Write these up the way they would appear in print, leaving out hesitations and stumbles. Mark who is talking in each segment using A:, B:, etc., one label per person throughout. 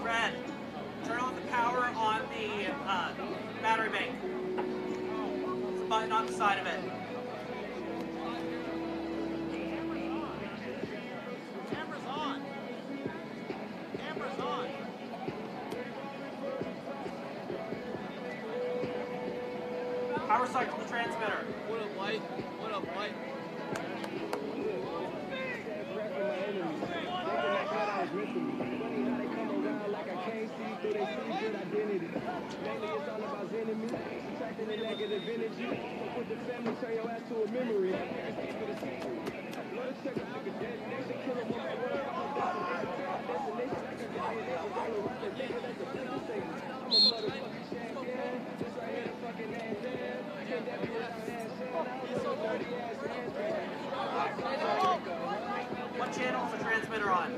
A: Fred, turn on the power on the battery bank. There's a button on the side of it.
B: Camera's on. Camera's on.
A: Power cycle the transmitter.
B: What up, White? What up, White?
A: What channel is the transmitter on?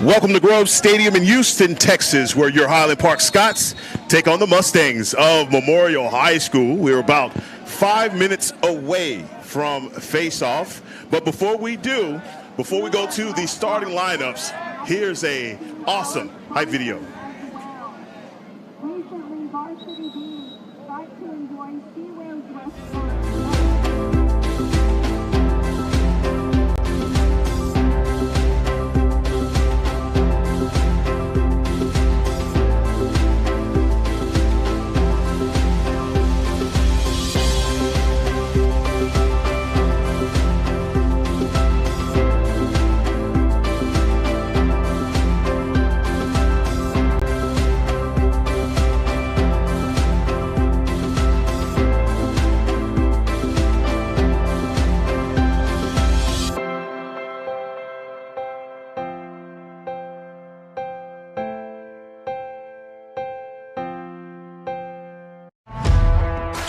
C: Welcome to Grove Stadium in Houston, Texas, where your Highland Park Scots take on the Mustangs of Memorial High School. We're about 5 minutes away from face-off. But before we go to the starting lineups, here's a awesome hype video.
D: Recently, Varsity B got to enjoy Seaway's restaurant.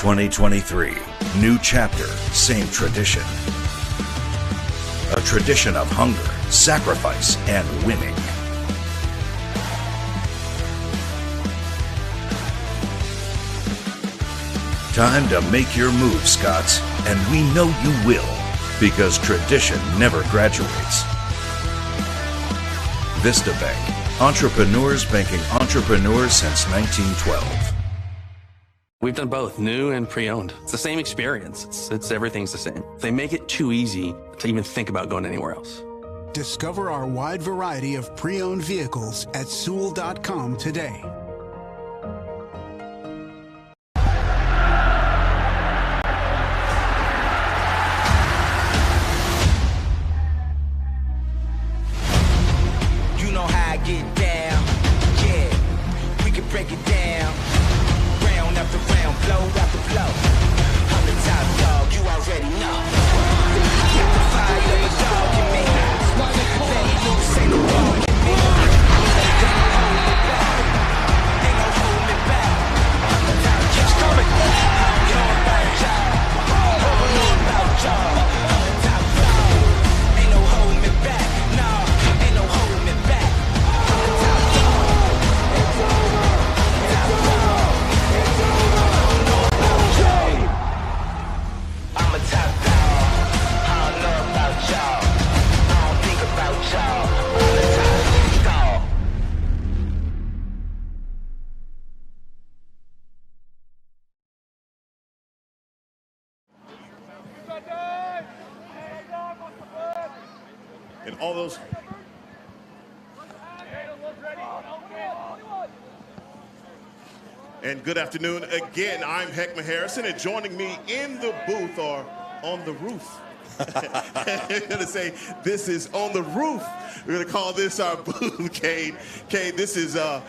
E: 2023. New chapter, same tradition. A tradition of hunger, sacrifice, and winning. Time to make your move, Scots, and we know you will, because tradition never graduates. Vista Bank, entrepreneurs banking entrepreneurs since 1912.
F: We've done both, new and pre-owned. It's the same experience. It's everything's the same. They make it too easy to even think about going anywhere else.
G: Discover our wide variety of pre-owned vehicles at Sewell.com today.
H: You know how I get down, yeah, we can break it down. Round after round, blow after blow. I'm the top dog, you already know. Get the fire, the dog in me. Let loose, ain't no dog in me. Ain't no holding me back. Ain't no holding me back. I'm the top dog. It's coming. I don't know about y'all. I don't know about y'all. I'm the top dog. Ain't no holding me back. No, ain't no holding me back. I'm the top dog. It's over. Top dog. It's over. I don't know about y'all. I'm a top dog. I don't know about y'all. I don't think about y'all. I'm the top dog.
C: And all those. And good afternoon again. I'm Heckman Harrison, and joining me in the booth or on the roof. I'm gonna say this is on the roof. We're gonna call this our booth, Cade. Cade, this is a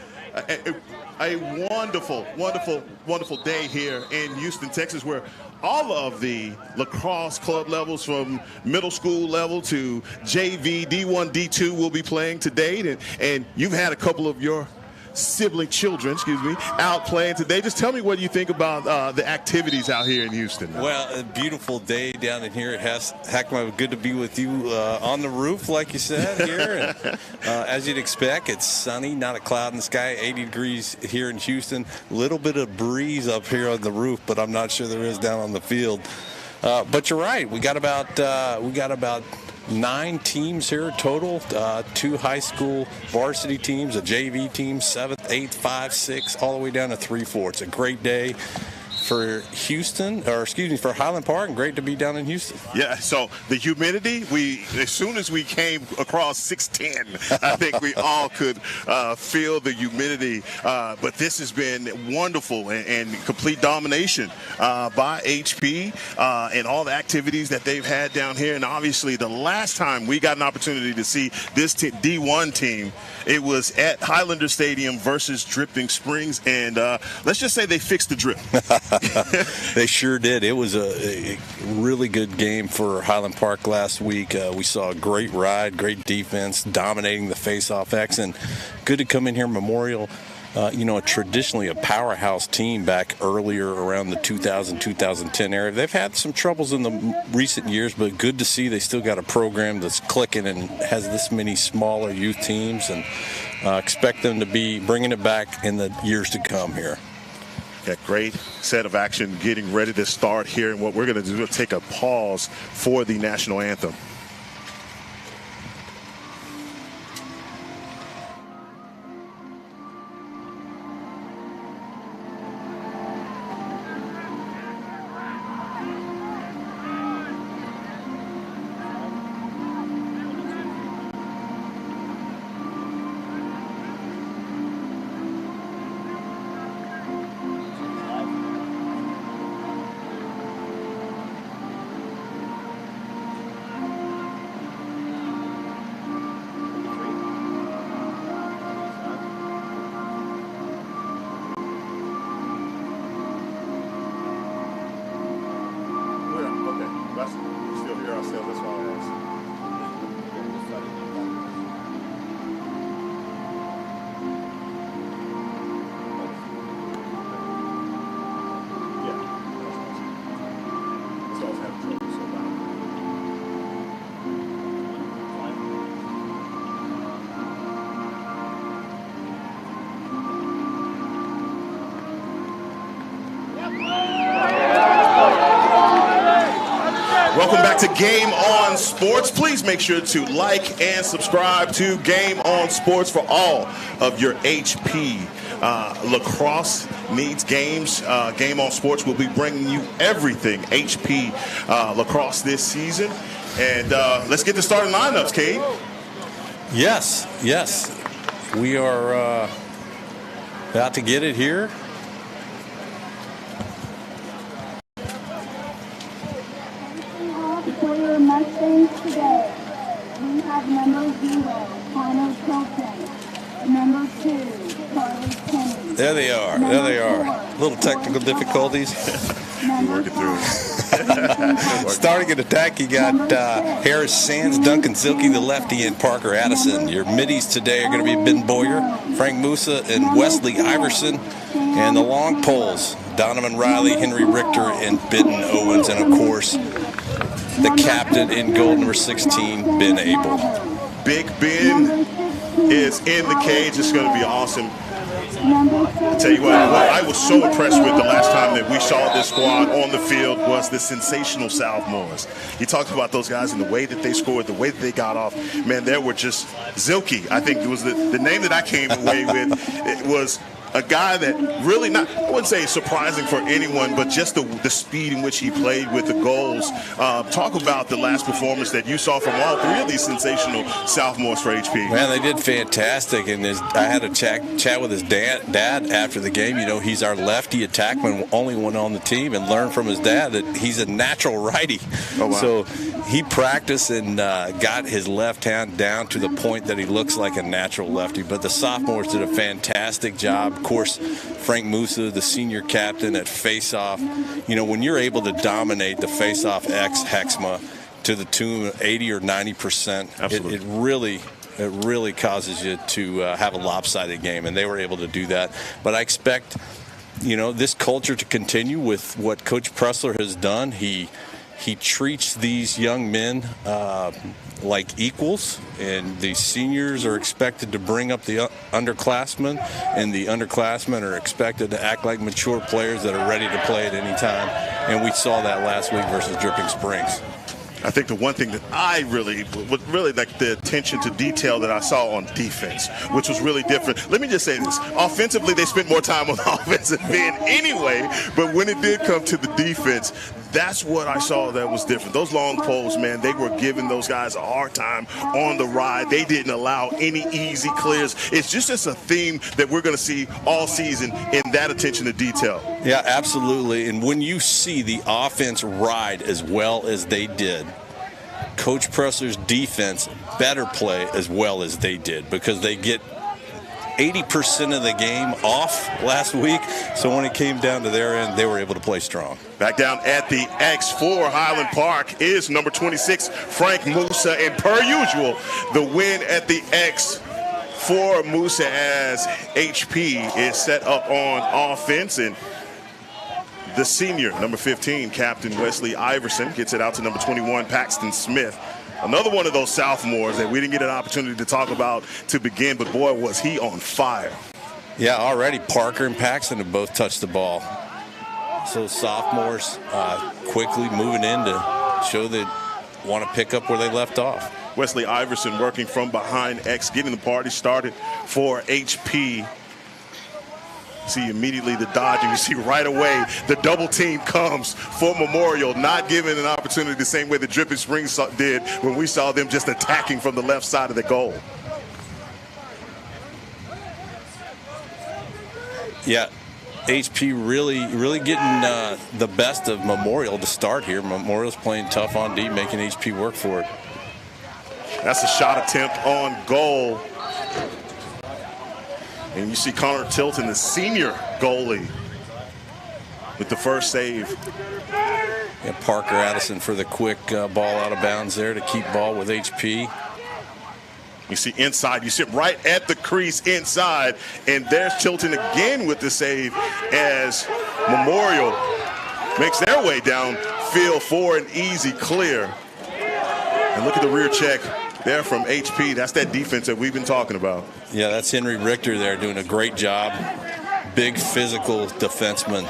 C: wonderful, wonderful, wonderful day here in Houston, Texas, where all of the lacrosse club levels from middle school level to JV, D1, D2 will be playing today. And you've had a couple of your sibling children, out playing today. Just tell me what you think about the activities out here in Houston.
I: Well, a beautiful day down in here. Heckman, good to be with you on the roof, like you said, here. And, as you'd expect, it's sunny, not a cloud in the sky, 80 degrees here in Houston. A little bit of breeze up here on the roof, but I'm not sure there is down on the field. But you're right. We got about 9 teams here total, 2 high school varsity teams, a JV team, 7th, 8th, 5, 6, all the way down to 3, 4. It's a great day for for Highland Park, and great to be down in Houston.
C: Yeah, so the humidity, as soon as we came across 610, I think we all could feel the humidity. But this has been wonderful and complete domination by HP and all the activities that they've had down here. And obviously, the last time we got an opportunity to see this D1 team, it was at Highlander Stadium versus Dripping Springs. And let's just say they fixed the drip.
I: They sure did. It was a really good game for Highland Park last week. We saw a great ride, great defense, dominating the face-off X, and good to come in here. Memorial, traditionally a powerhouse team back earlier around the 2000-2010 era. They've had some troubles in the recent years, but good to see they still got a program that's clicking and has this many smaller youth teams, and expect them to be bringing it back in the years to come here.
C: Yeah, great set of action getting ready to start here. And what we're going to do is take a pause for the national anthem. Welcome back to Game On Sports. Please make sure to like and subscribe to Game On Sports for all of your HP lacrosse needs games. Game On Sports will be bringing you everything HP lacrosse this season. And let's get the starting lineups, Cade.
I: Yes. We are about to get it here.
D: For your Mustangs today, we have number 0, Connor Tilton. Number 2, Charlie Kenny.
I: There they are. Little technical difficulties.
C: Working through it.
I: Starting an attack, you got Harris Sands, Duncan Zilke, the lefty, and Parker Addison. Your middies today are going to be Ben Boyer, Frank Musa, and Wesley Iverson. And the long poles, Donovan Riley, Henry Richter, and Benton Owens. And, of course, the captain in goal, number 16, Ben Abel.
C: Big Ben is in the cage. It's going to be awesome. I'll tell you what I was so impressed with the last time that we saw this squad on the field was the sensational sophomores. You talked about those guys and the way that they scored, the way that they got off. Man, there were just Zilke, I think it was the name that I came away with. It was a guy that really not, I wouldn't say surprising for anyone, but just the speed in which he played with the goals. Talk about the last performance that you saw from all three of these sensational sophomores for HP.
I: Man, they did fantastic, and I had a chat with his dad after the game. You know, he's our lefty attackman, only one on the team, and learned from his dad that he's a natural righty.
C: Oh, wow.
I: So he practiced and got his left hand down to the point that he looks like a natural lefty. But the sophomores did a fantastic job. Of course, Frank Musa, the senior captain at faceoff. You know, when you're able to dominate the faceoff Hexma to the tune of 80 or 90%, it really causes you to have a lopsided game, and they were able to do that. But I expect, you know, this culture to continue with what Coach Pressler has done. He treats these young men like equals, and the seniors are expected to bring up the underclassmen, and the underclassmen are expected to act like mature players that are ready to play at any time. And we saw that last week versus Dripping Springs.
C: I think the one thing that I really like the attention to detail that I saw on defense, which was really different. Let me just say this. Offensively, they spent more time on the offensive end anyway, but when it did come to the defense, that's what I saw that was different. Those long poles, man, they were giving those guys a hard time on the ride. They didn't allow any easy clears. It's just a theme that we're going to see all season in that attention to detail.
I: Yeah, absolutely. And when you see the offense ride as well as they did, Coach Pressler's defense better play as well as they did, because they get 80% of the game off last week. So when it came down to their end, they were able to play strong.
C: Back down at the X for Highland Park is number 26, Frank Musa. And per usual, the win at the X for Musa as HP is set up on offense. And the senior, number 15, Captain Wesley Iverson, gets it out to number 21, Paxton Smith. Another one of those sophomores that we didn't get an opportunity to talk about to begin, but boy, was he on fire.
I: Yeah, already Parker and Paxton have both touched the ball. So sophomores quickly moving in to show they want to pick up where they left off.
C: Wesley Iverson working from behind X, getting the party started for HP. See immediately the dodging. You see right away the double team comes for Memorial, not given an opportunity the same way the Dripping Springs did when we saw them just attacking from the left side of the goal.
I: Yeah, HP really getting the best of Memorial to start here. Memorial's playing tough on D, making HP work for it.
C: That's a shot attempt on goal. And you see Connor Tilton, the senior goalie, with the first save.
I: Yeah, Parker Addison for the quick ball out of bounds there to keep ball with HP.
C: You see inside, you sit right at the crease inside, and there's Tilton again with the save as Memorial makes their way down field for an easy clear. And look at the rear check there from HP. That's that defense that we've been talking about.
I: Yeah, that's Henry Richter there doing a great job. Big physical defenseman.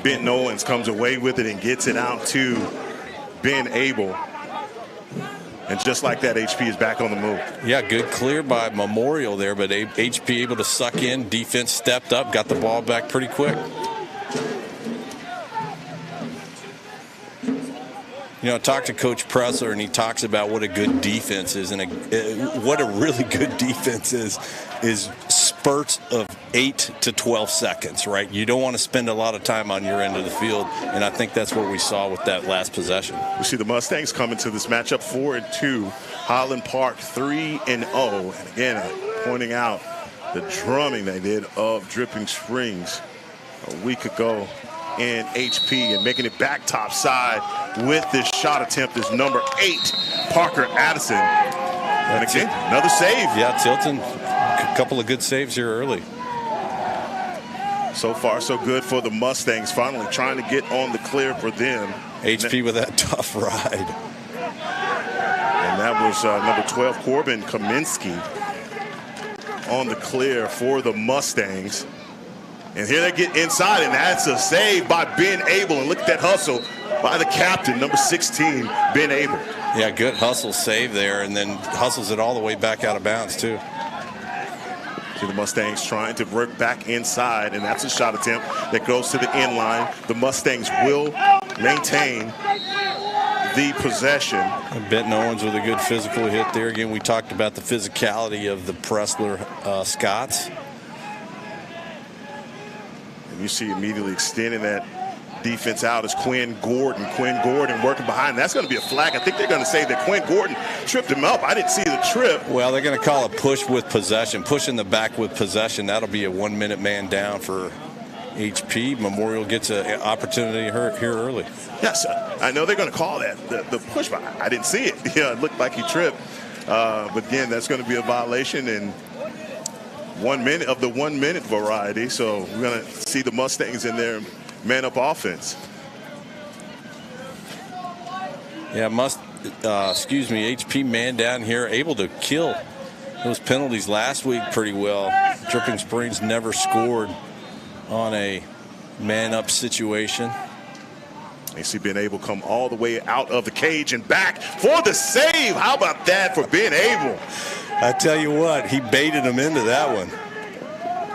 C: Ben Owens comes away with it and gets it out to Ben Abel. And just like that, HP is back on the move.
I: Yeah, good clear by Memorial there, but HP able to suck in. Defense stepped up, got the ball back pretty quick. You know, I talked to Coach Pressler, and he talks about what a good defense is, and what a really good defense is spurts of 8 to 12 seconds, right? You don't want to spend a lot of time on your end of the field, and I think that's what we saw with that last possession.
C: We see the Mustangs coming to this matchup 4-2, Highland Park 3-0, and again, pointing out the drumming they did of Dripping Springs a week ago in HP, and making it back top side with this shot attempt is number 8, Parker Addison. And again, another save.
I: Yeah, Tilton, a couple of good saves here early.
C: So far, so good for the Mustangs, finally trying to get on the clear for them.
I: HP with that tough ride.
C: And that was number 12, Corbin Kaminsky, on the clear for the Mustangs. And here they get inside, and that's a save by Ben Abel. And look at that hustle by the captain, number 16, Ben Abel.
I: Yeah, good hustle save there, and then hustles it all the way back out of bounds, too.
C: See the Mustangs trying to work back inside, and that's a shot attempt that goes to the end line. The Mustangs will maintain the possession.
I: And Benton Owens with a good physical hit there. Again, we talked about the physicality of the Pressler Scots.
C: And you see immediately extending that defense out is Quinn Gordon. Quinn Gordon working behind. That's going to be a flag. I think they're going to say that Quinn Gordon tripped him up. I didn't see the trip.
I: Well, they're going to call a push with possession. Push in the back with possession. That'll be a 1-minute man down for HP. Memorial gets an opportunity here early.
C: Yes, I know they're going to call that the push, but I didn't see it. Yeah, it looked like he tripped. But again, that's going to be a violation in 1 minute of the 1 minute variety. So we're going to see the Mustangs in their man-up offense.
I: Yeah, HP man down here, able to kill those penalties last week pretty well. Dripping Springs never scored on a man-up situation.
C: You see Ben Abel come all the way out of the cage and back for the save. How about that for Ben Abel?
I: I tell you what, he baited him into that one.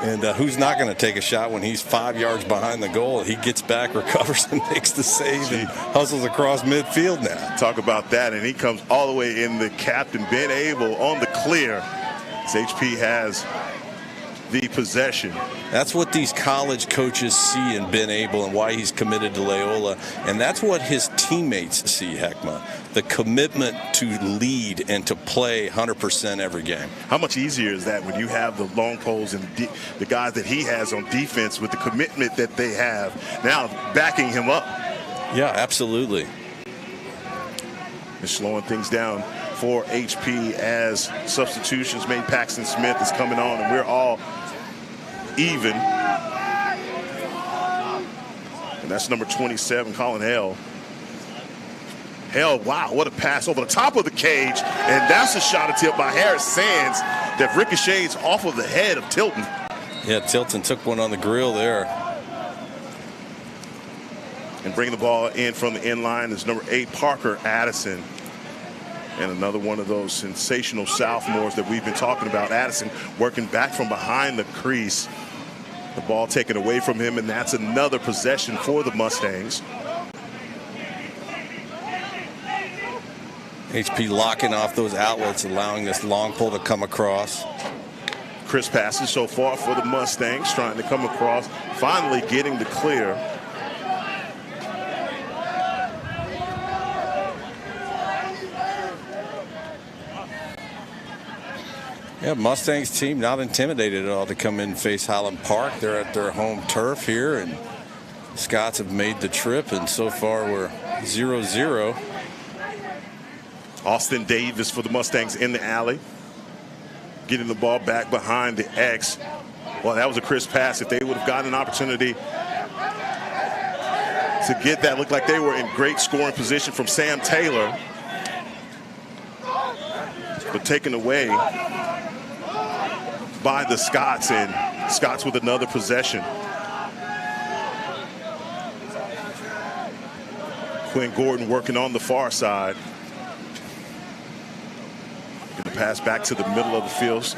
I: And who's not going to take a shot when he's 5 yards behind the goal? He gets back, recovers, and makes the save and hustles across midfield now.
C: Talk about that, and he comes all the way in. The captain, Ben Abel, on the clear as HP has the possession.
I: That's what these college coaches see in Ben Abel and why he's committed to Loyola. And that's what his teammates see, Heckma. The commitment to lead and to play 100% every game.
C: How much easier is that when you have the long poles and the guys that he has on defense with the commitment that they have now backing him up?
I: Yeah, absolutely.
C: And slowing things down for HP as substitutions made. Paxton Smith is coming on, and we're all even. And that's number 27, Colin Hale. Hale, wow, what a pass over the top of the cage. And that's a shot attempt by Harris Sands that ricochets off of the head of Tilton.
I: Yeah, Tilton took one on the grill there.
C: And bringing the ball in from the end line is number 8, Parker Addison. And another one of those sensational sophomores that we've been talking about. Addison working back from behind the crease. The ball taken away from him, and that's another possession for the Mustangs.
I: HP locking off those outlets, allowing this long pull to come across.
C: Crisp passes so far for the Mustangs, trying to come across, finally getting the clear.
I: Yeah, Mustangs team not intimidated at all to come in and face Highland Park. They're at their home turf here, and Scots have made the trip, and so far we're 0-0.
C: Austin Davis for the Mustangs in the alley, getting the ball back behind the X. Well, that was a crisp pass. If they would have gotten an opportunity to get that, looked like they were in great scoring position from Sam Taylor, but taken away by the Scots, and Scots with another possession. Quinn Gordon working on the far side. Going to pass back to the middle of the field.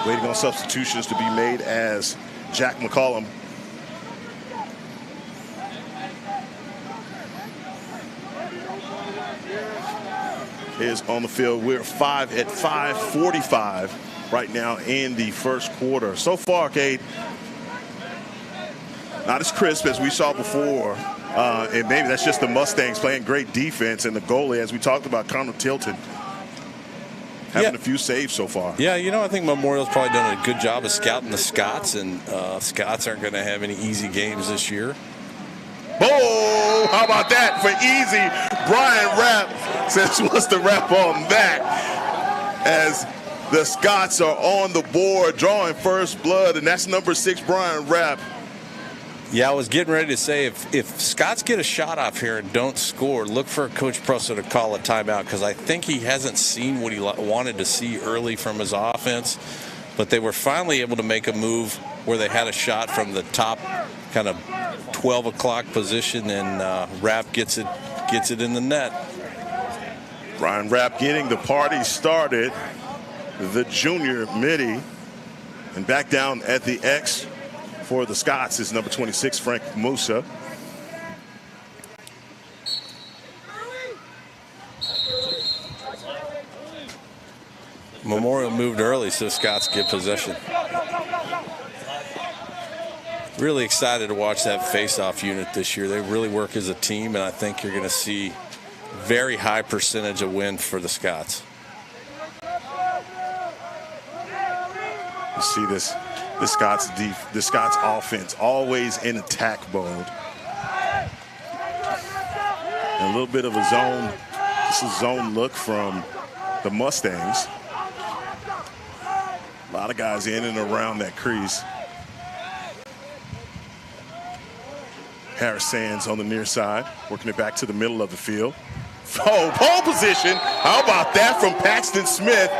C: Waiting on substitutions to be made as Jack McCollum is on the field. We're at 5:45 right now in the first quarter. So far, Cade, not as crisp as we saw before. And maybe that's just the Mustangs playing great defense, and the goalie, as we talked about, Connor Tilton, having a few saves so far.
I: Yeah, you know, I think Memorial's probably done a good job of scouting the Scots, and Scots aren't going to have any easy games this year.
C: Oh, how about that for easy? Brian Rapp says, what's the rap on that? As the Scots are on the board, drawing first blood, and that's number 6, Brian Rapp.
I: Yeah, I was getting ready to say, if Scots get a shot off here and don't score, look for Coach Prusso to call a timeout, because I think he hasn't seen what he wanted to see early from his offense. But they were finally able to make a move where they had a shot from the top kind of 12 o'clock position, and Rapp gets it in the net.
C: Brian Rapp getting the party started, the junior midi. And back down at the X for the Scots is number 26, Frank Musa.
I: Memorial moved early, so Scots get possession. Really excited to watch that face-off unit this year. They really work as a team, and I think you're going to see very high percentage of win for the Scots.
C: You see this, the Scots offense always in attack mode. And a little bit of a zone, just a zone look from the Mustangs. A lot of guys in and around that crease. Harris Sands on the near side, working it back to the middle of the field. Oh, pole position. How about that from Paxton Smith?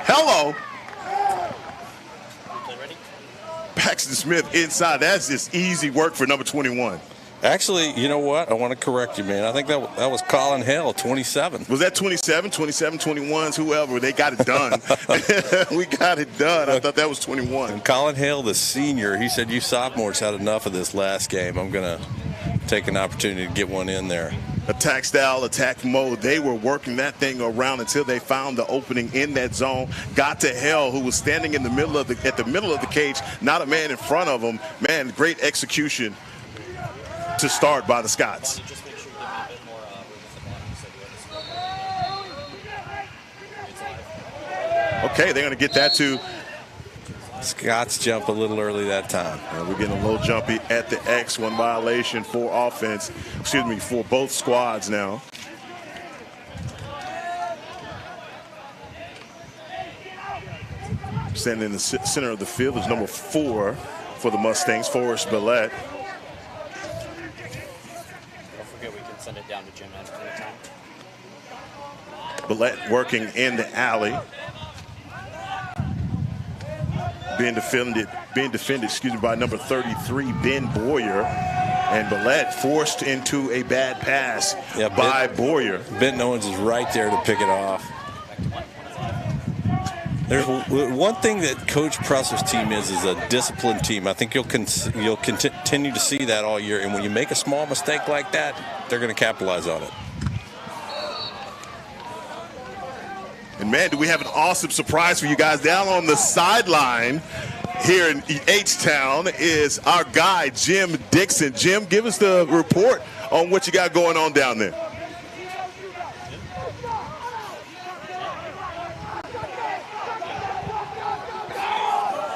C: Hello. Paxton Smith inside. That's just easy work for number 21.
I: Actually, you know what? I want to correct you, man. I think that was Colin Hale, 27.
C: Was that 27, 21s, whoever? They got it done. We got it done. I thought that was 21.
I: And Colin Hale, the senior, he said, you sophomores had enough of this last game. I'm going to take an opportunity to get one in there.
C: Attack style, attack mode. They were working that thing around until they found the opening in that zone. Got to Hale, who was standing in the middle of at the middle of the cage, not a man in front of him. Man, great execution to start by the Scots. Okay, they're going to get that to
I: Scots jump a little early that time.
C: We're getting a little jumpy at the X. One violation for offense, for both squads now. Standing in the center of the field is number 4 for the Mustangs, Forrest Billette.
J: Don't forget we can send it down to Jim at any time.
C: Billette working in the alley. Being defended, by number 33, Ben Boyer. And Billette forced into a bad pass by Boyer.
I: Ben Owens is right there to pick it off. There's one thing that Coach Prusser's team is a disciplined team. I think you'll continue to see that all year. And when you make a small mistake like that, they're going to capitalize on it.
C: And man, do we have an awesome surprise for you guys. Down on the sideline here in H-Town is our guy, Jim Dixon. Jim, give us the report on what you got going on down there.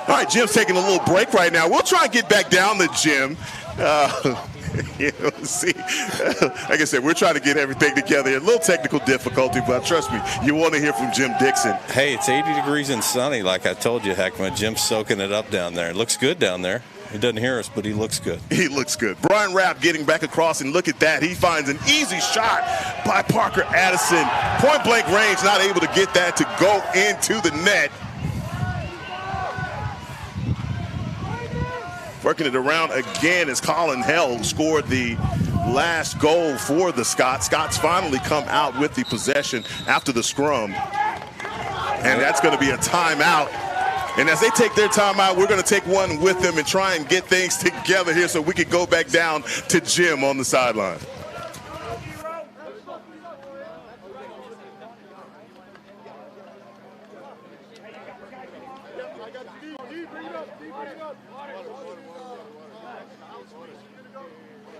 C: All right, Jim's taking a little break right now. We'll try and get back down to Jim. See, like I said, we're trying to get everything together. A little technical difficulty, but trust me, you want to hear from Jim Dixon.
I: Hey, it's 80 degrees and sunny, like I told you, Heckman. Jim's soaking it up down there. It looks good down there. He doesn't hear us, but he looks good.
C: He looks good. Brian Rapp getting back across, and look at that. He finds an easy shot by Parker Addison. Point blank range, not able to get that to go into the net. Working it around again as Colin Hale scored the last goal for the Scots. Scots finally come out with the possession after the scrum. And that's going to be a timeout. And as they take their timeout, we're going to take one with them and try and get things together here so we can go back down to Jim on the sideline.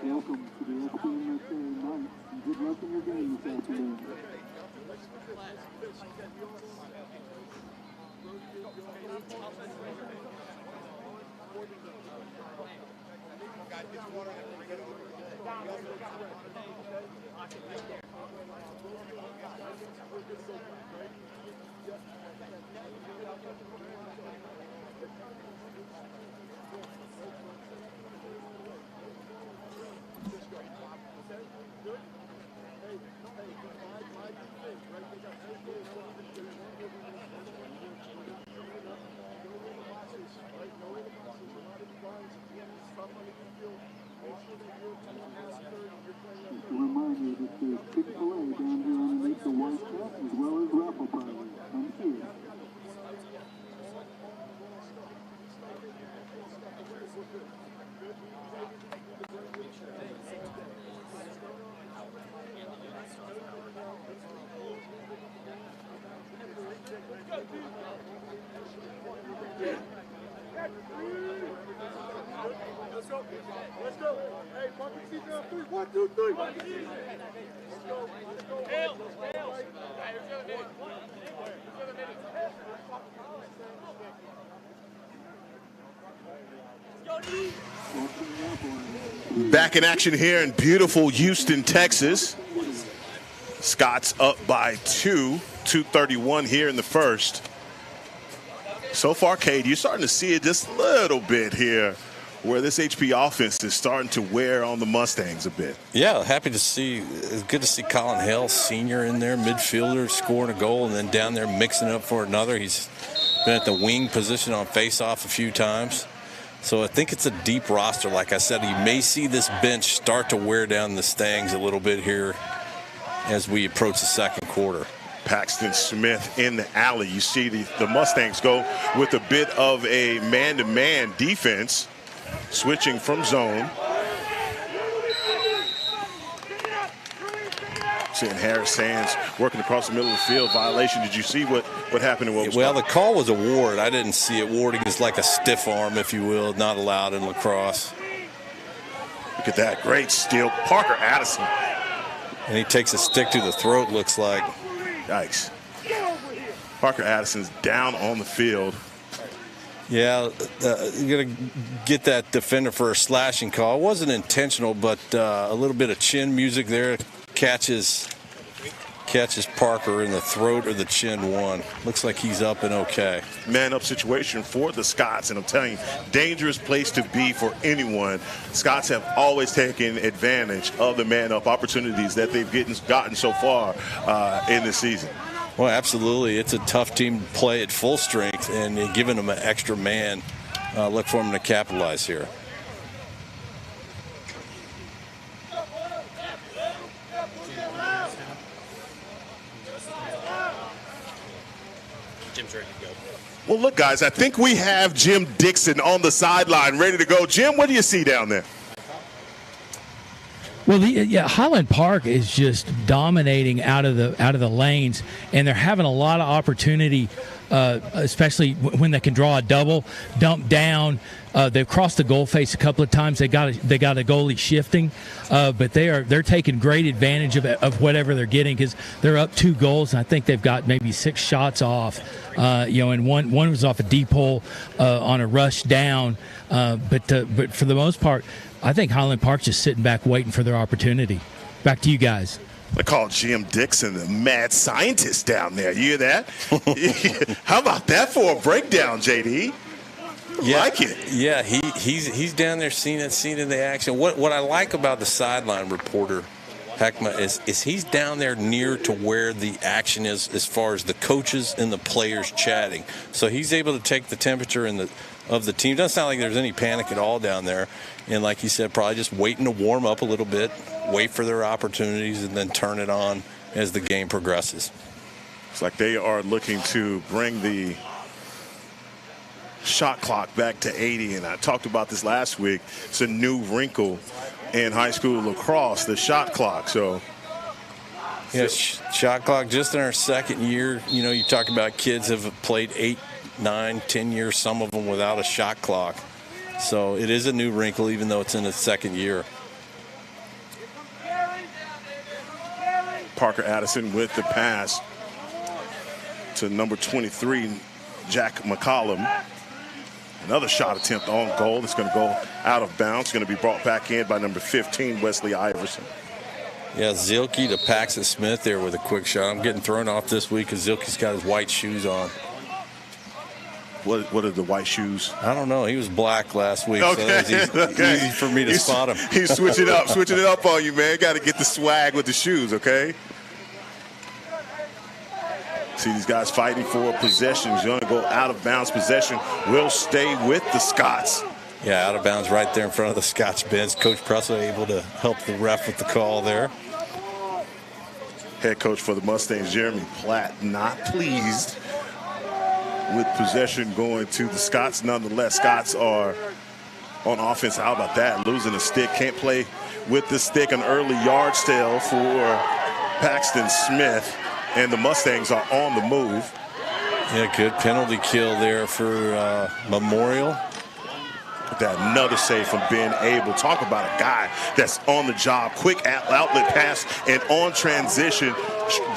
K: Welcome to the SPMSA night, and good luck in your game this afternoon. Just a reminder that there's Chick-fil-A down here underneath the white cap, as well as raffle prizes. Come see us.
L: Let's go. Hey, park your seats down. 3, 1, 2, 3. Let's go.
C: Back in action here in beautiful Houston, Texas. Scots up by 2:31 here in the first. So far, Cade, you're starting to see it just a little bit here, where this HP offense is starting to wear on the Mustangs a bit.
I: Yeah, happy to see. It's good to see Colin Hale, senior, in there, midfielder, scoring a goal, and then down there mixing it up for another. He's been at the wing position on face-off a few times. So I think it's a deep roster. Like I said, you may see this bench start to wear down the Stangs a little bit here as we approach the second quarter.
C: Paxton Smith in the alley. You see the Mustangs go with a bit of a man-to-man defense, switching from zone. Seeing Harris Sands working across the middle of the field. Violation. Did you see what happened?
I: Well, the call was a ward. I didn't see it. Warding is like a stiff arm, if you will, not allowed in lacrosse.
C: Look at that. Great steal. Parker Addison.
I: And he takes a stick to the throat, looks like.
C: Yikes. Parker Addison's down on the field.
I: Yeah, you're going to get that defender for a slashing call. It wasn't intentional, but a little bit of chin music there. Catches Parker in the throat or the chin one. Looks like he's up and okay.
C: Man-up situation for the Scots, and I'm telling you, dangerous place to be for anyone. Scots have always taken advantage of the man-up opportunities that they've gotten so far in this season.
I: Well, absolutely. It's a tough team to play at full strength, and giving them an extra man, look for them to capitalize here.
J: Jim's ready to go.
C: Well, look, guys, I think we have Jim Dixon on the sideline ready to go. Jim, what do you see down there?
M: Well, Highland Park is just dominating out of the lanes, and they're having a lot of opportunity, especially when they can draw a double, dump down. They've crossed the goal face a couple of times. They got a goalie shifting, but they're taking great advantage of whatever they're getting, because they're up 2 goals, and I think they've got maybe 6 shots off. And one was off a deep hole on a rush down. But for the most part, I think Highland Park's just sitting back waiting for their opportunity. Back to you guys.
C: They call Jim Dixon the mad scientist down there. You hear that? How about that for a breakdown, JD?
I: Yeah,
C: like it.
I: Yeah, he's down there seeing the action. What I like about the sideline reporter Heckma is he's down there near to where the action is as far as the coaches and the players chatting. So he's able to take the temperature of the team. Doesn't sound like there's any panic at all down there. And like you said, probably just waiting to warm up a little bit, wait for their opportunities, and then turn it on as the game progresses.
C: It's like they are looking to bring the shot clock back to 80, and I talked about this last week. It's a new wrinkle in high school lacrosse, the shot clock. So
I: yeah, shot clock just in our second year. You know, you talk about kids have played 8, 9, 10 years, some of them without a shot clock. So it is a new wrinkle, even though it's in its second year.
C: Parker Addison with the pass to number 23, Jack McCollum. Another shot attempt on goal. It's going to go out of bounds. Going to be brought back in by number 15, Wesley Iverson.
I: Yeah, Zielke to Paxton Smith there with a quick shot. I'm getting thrown off this week because Zielke's got his white shoes on.
C: What are the white shoes?
I: I don't know. He was black last week,
C: okay.
I: So it was easy for me to spot him.
C: He's switching it up on you, man. Got to get the swag with the shoes, okay? See these guys fighting for possession. He's going to go out of bounds. Possession will stay with the Scots.
I: Yeah, out of bounds right there in front of the Scots bench. Coach Pressler able to help the ref with the call there.
C: Head coach for the Mustangs, Jeremy Platt, not pleased with possession going to the Scots. Nonetheless, Scots are on offense. How about that? Losing a stick. Can't play with the stick. An early yard sale for Paxton Smith. And the Mustangs are on the move.
I: Yeah, good penalty kill there for Memorial.
C: That another save from Ben Abel. Talk about a guy that's on the job. Quick outlet pass and on transition,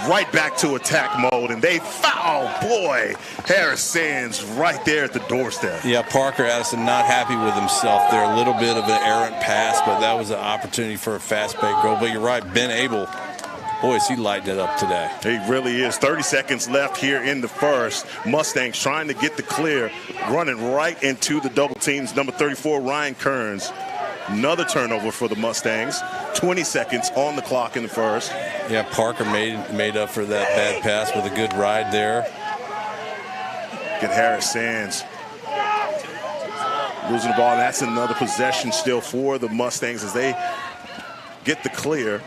C: right back to attack mode. And they foul, boy. Harris Sands right there at the doorstep.
I: Yeah, Parker Addison not happy with himself there. A little bit of an errant pass, but that was an opportunity for a fast break goal. But you're right, Ben Abel. Boy, is he lighting it up today.
C: He really is. 30 seconds left here in the first. Mustangs trying to get the clear, running right into the double teams. Number 34, Ryan Kearns. Another turnover for the Mustangs. 20 seconds on the clock in the first.
I: Yeah, Parker made up for that bad pass with a good ride there.
C: Get Harris Sands losing the ball. And that's another possession still for the Mustangs as they get the clear.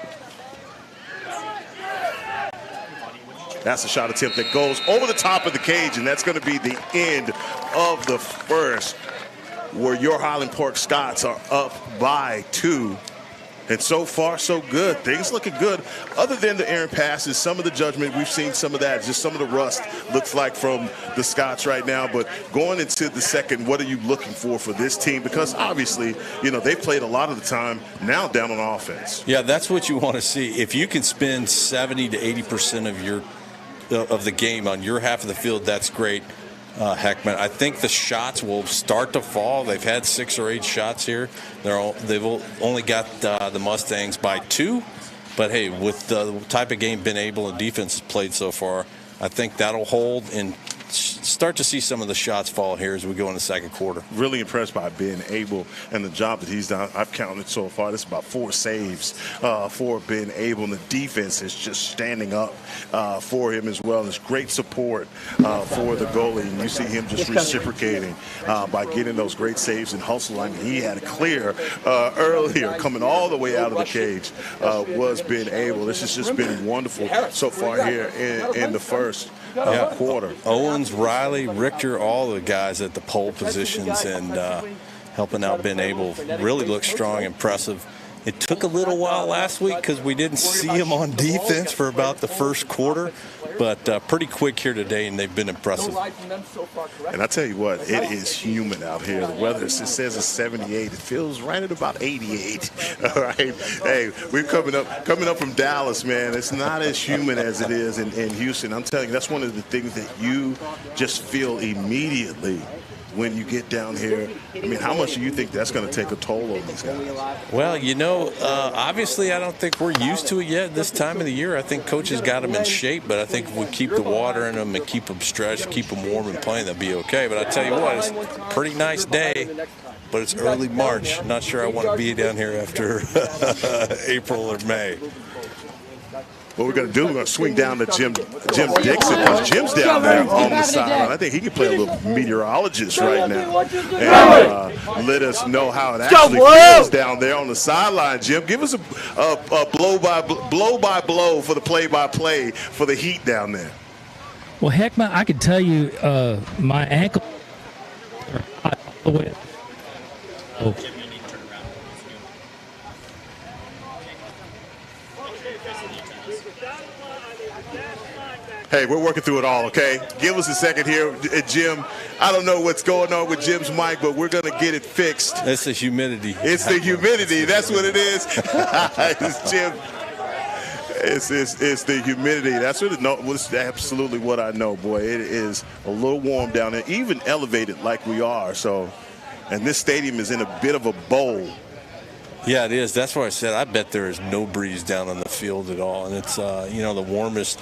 C: That's a shot attempt that goes over the top of the cage, and that's going to be the end of the first, where your Highland Park Scots are up by 2. And so far, so good. Things looking good. Other than the errant passes, some of the judgment, we've seen some of that. Just some of the rust looks like from the Scots right now. But going into the second, what are you looking for this team? Because obviously, you know, they've played a lot of the time now down on offense.
I: Yeah, that's what you want to see. If you can spend 70 to 80% of the game on your half of the field, that's great. Heckman, I think the shots will start to fall. They've had 6 or 8 shots here. They've only got the Mustangs by 2. But, hey, with the type of game Ben Abel and defense has played so far, I think that'll hold and start to see some of the shots fall here as we go in the second quarter.
C: Really impressed by Ben Abel and the job that he's done. I've counted so far. This is about 4 saves for Ben Abel, and the defense is just standing up for him as well. And it's great support for the goalie. And you see him just reciprocating by getting those great saves and hustle. I mean, he had a clear earlier coming all the way out of the cage was Ben Abel. This has just been wonderful so far here in the first quarter.
I: Owens, Riley, Richter, all the guys at the pole positions and helping out Ben Abel really looks strong, impressive. It took a little while last week because we didn't see him on defense for about the first quarter, but pretty quick here today, and they've been impressive.
C: And I tell you what, it is humid out here. The weather, it says it's 78. It feels right at about 88. All right. Hey, we're coming up from Dallas, man. It's not as humid as it is in Houston. I'm telling you, that's one of the things that you just feel immediately when you get down here. I mean, how much do you think that's going to take a toll on these guys?
I: Well, you know, obviously I don't think we're used to it yet this time of the year. I think coaches got them in shape, but I think if we keep the water in them and keep them stretched, keep them warm and playing, they'll be okay. But I tell you what, it's a pretty nice day but it's early March. Not sure I want to be down here after April or May.
C: What we're going to do, we're going to swing down to Jim Dixon, because Jim's down there on the sideline. I think he can play a little meteorologist right now and let us know how it actually feels down there on the sideline. Jim, give us a blow-by-blow for the play-by-play for the Heat down there.
M: Well, Heckma, I could tell you my ankle.
C: Hey, we're working through it all, okay? Give us a second here, Jim. I don't know what's going on with Jim's mic, but we're going to get it fixed.
I: It's the humidity.
C: It's the humidity. That's what it is. It's Jim. It's the humidity. That's absolutely what I know, boy. It is a little warm down there, even elevated like we are. So, and this stadium is in a bit of a bowl.
I: Yeah, it is. That's why I said I bet there is no breeze down on the field at all. And it's, the warmest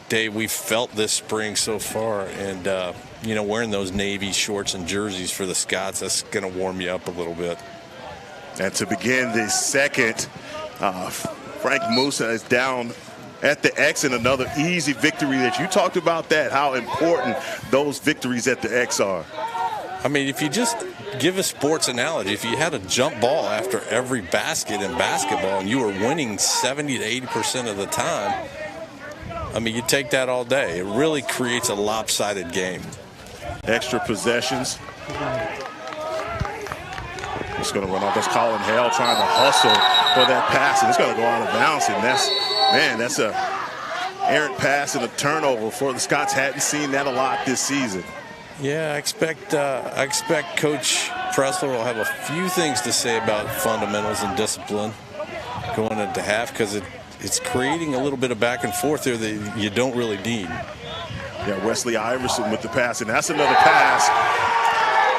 I: day we've felt this spring so far. And, wearing those navy shorts and jerseys for the Scots, that's going to warm you up a little bit.
C: And to begin the second, Frank Musa is down at the X in another easy victory that you talked about, that how important those victories at the X are.
I: I mean, if you just give a sports analogy, if you had a jump ball after every basket in basketball and you were winning 70 to 80% of the time, I mean, you take that all day. It really creates a lopsided game.
C: Extra possessions. It's going to run off. That's Colin Hale trying to hustle for that pass, and it's going to go out of bounds. And that's a errant pass and a turnover for the Scots. Hadn't seen that a lot this season.
I: Yeah, I expect Coach Pressler will have a few things to say about fundamentals and discipline going into half, because it's creating a little bit of back and forth there that you don't really need.
C: Yeah, Wesley Iverson with the pass, and that's another pass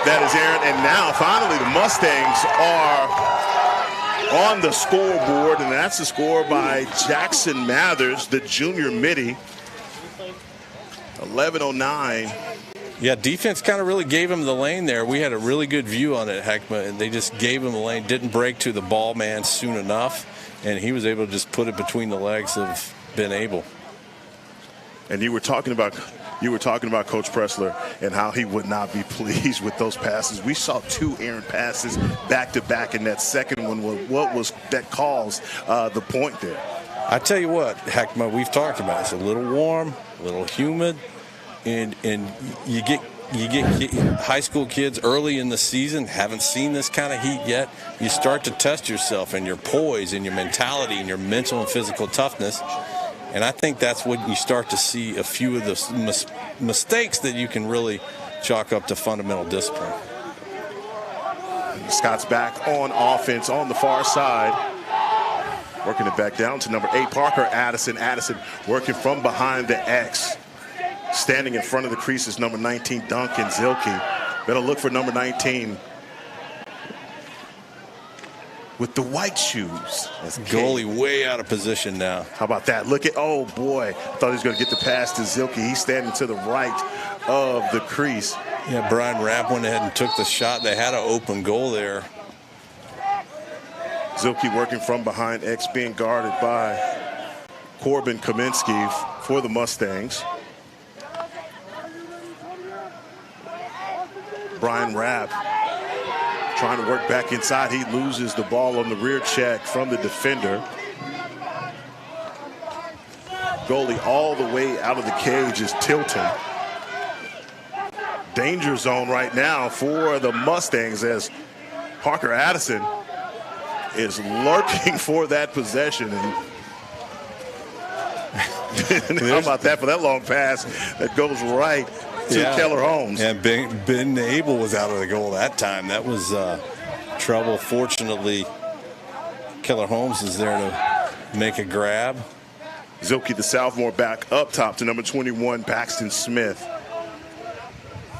C: that is errant. And now finally the Mustangs are on the scoreboard, and that's a score by Jackson Mathers, the junior midi. 11:09.
I: Yeah, defense kind of really gave him the lane there. We had a really good view on it, Heckma, and they just gave him the lane, didn't break to the ball man soon enough, and he was able to just put it between the legs of Ben Abel.
C: And you were talking about Coach Pressler and how he would not be pleased with those passes. We saw two errant passes back to back, and that second one was what was that caused the point there.
I: I tell you what, Heckma, we've talked about it. It's a little warm, a little humid. And you get high school kids early in the season, haven't seen this kind of heat yet. You start to test yourself and your poise and your mentality and your mental and physical toughness. And I think that's when you start to see a few of the mistakes that you can really chalk up to fundamental discipline.
C: Scott's back on offense on the far side. Working it back down to number 8, Parker Addison. Addison working from behind the X. Standing in front of the crease is number 19, Duncan Zilke. Better look for number 19 with the white shoes.
I: That's goalie way out of position now.
C: How about that? Look at, oh boy, thought he was going to get the pass to Zilke. He's standing to the right of the crease.
I: Yeah, Brian Rapp went ahead and took the shot. They had an open goal there.
C: Zilke working from behind, X being guarded by Corbin Kaminsky for the Mustangs. Brian Rapp trying to work back inside. He loses the ball on the rear check from the defender. Goalie all the way out of the cage is tilting. Danger zone right now for the Mustangs as Parker Addison is lurking for that possession. And how about that for that long pass that goes right to Keller Holmes.
I: And Ben Abel was out of the goal that time. That was trouble. Fortunately, Keller Holmes is there to make a grab.
C: Zilke, the sophomore, back up top to number 21, Paxton Smith.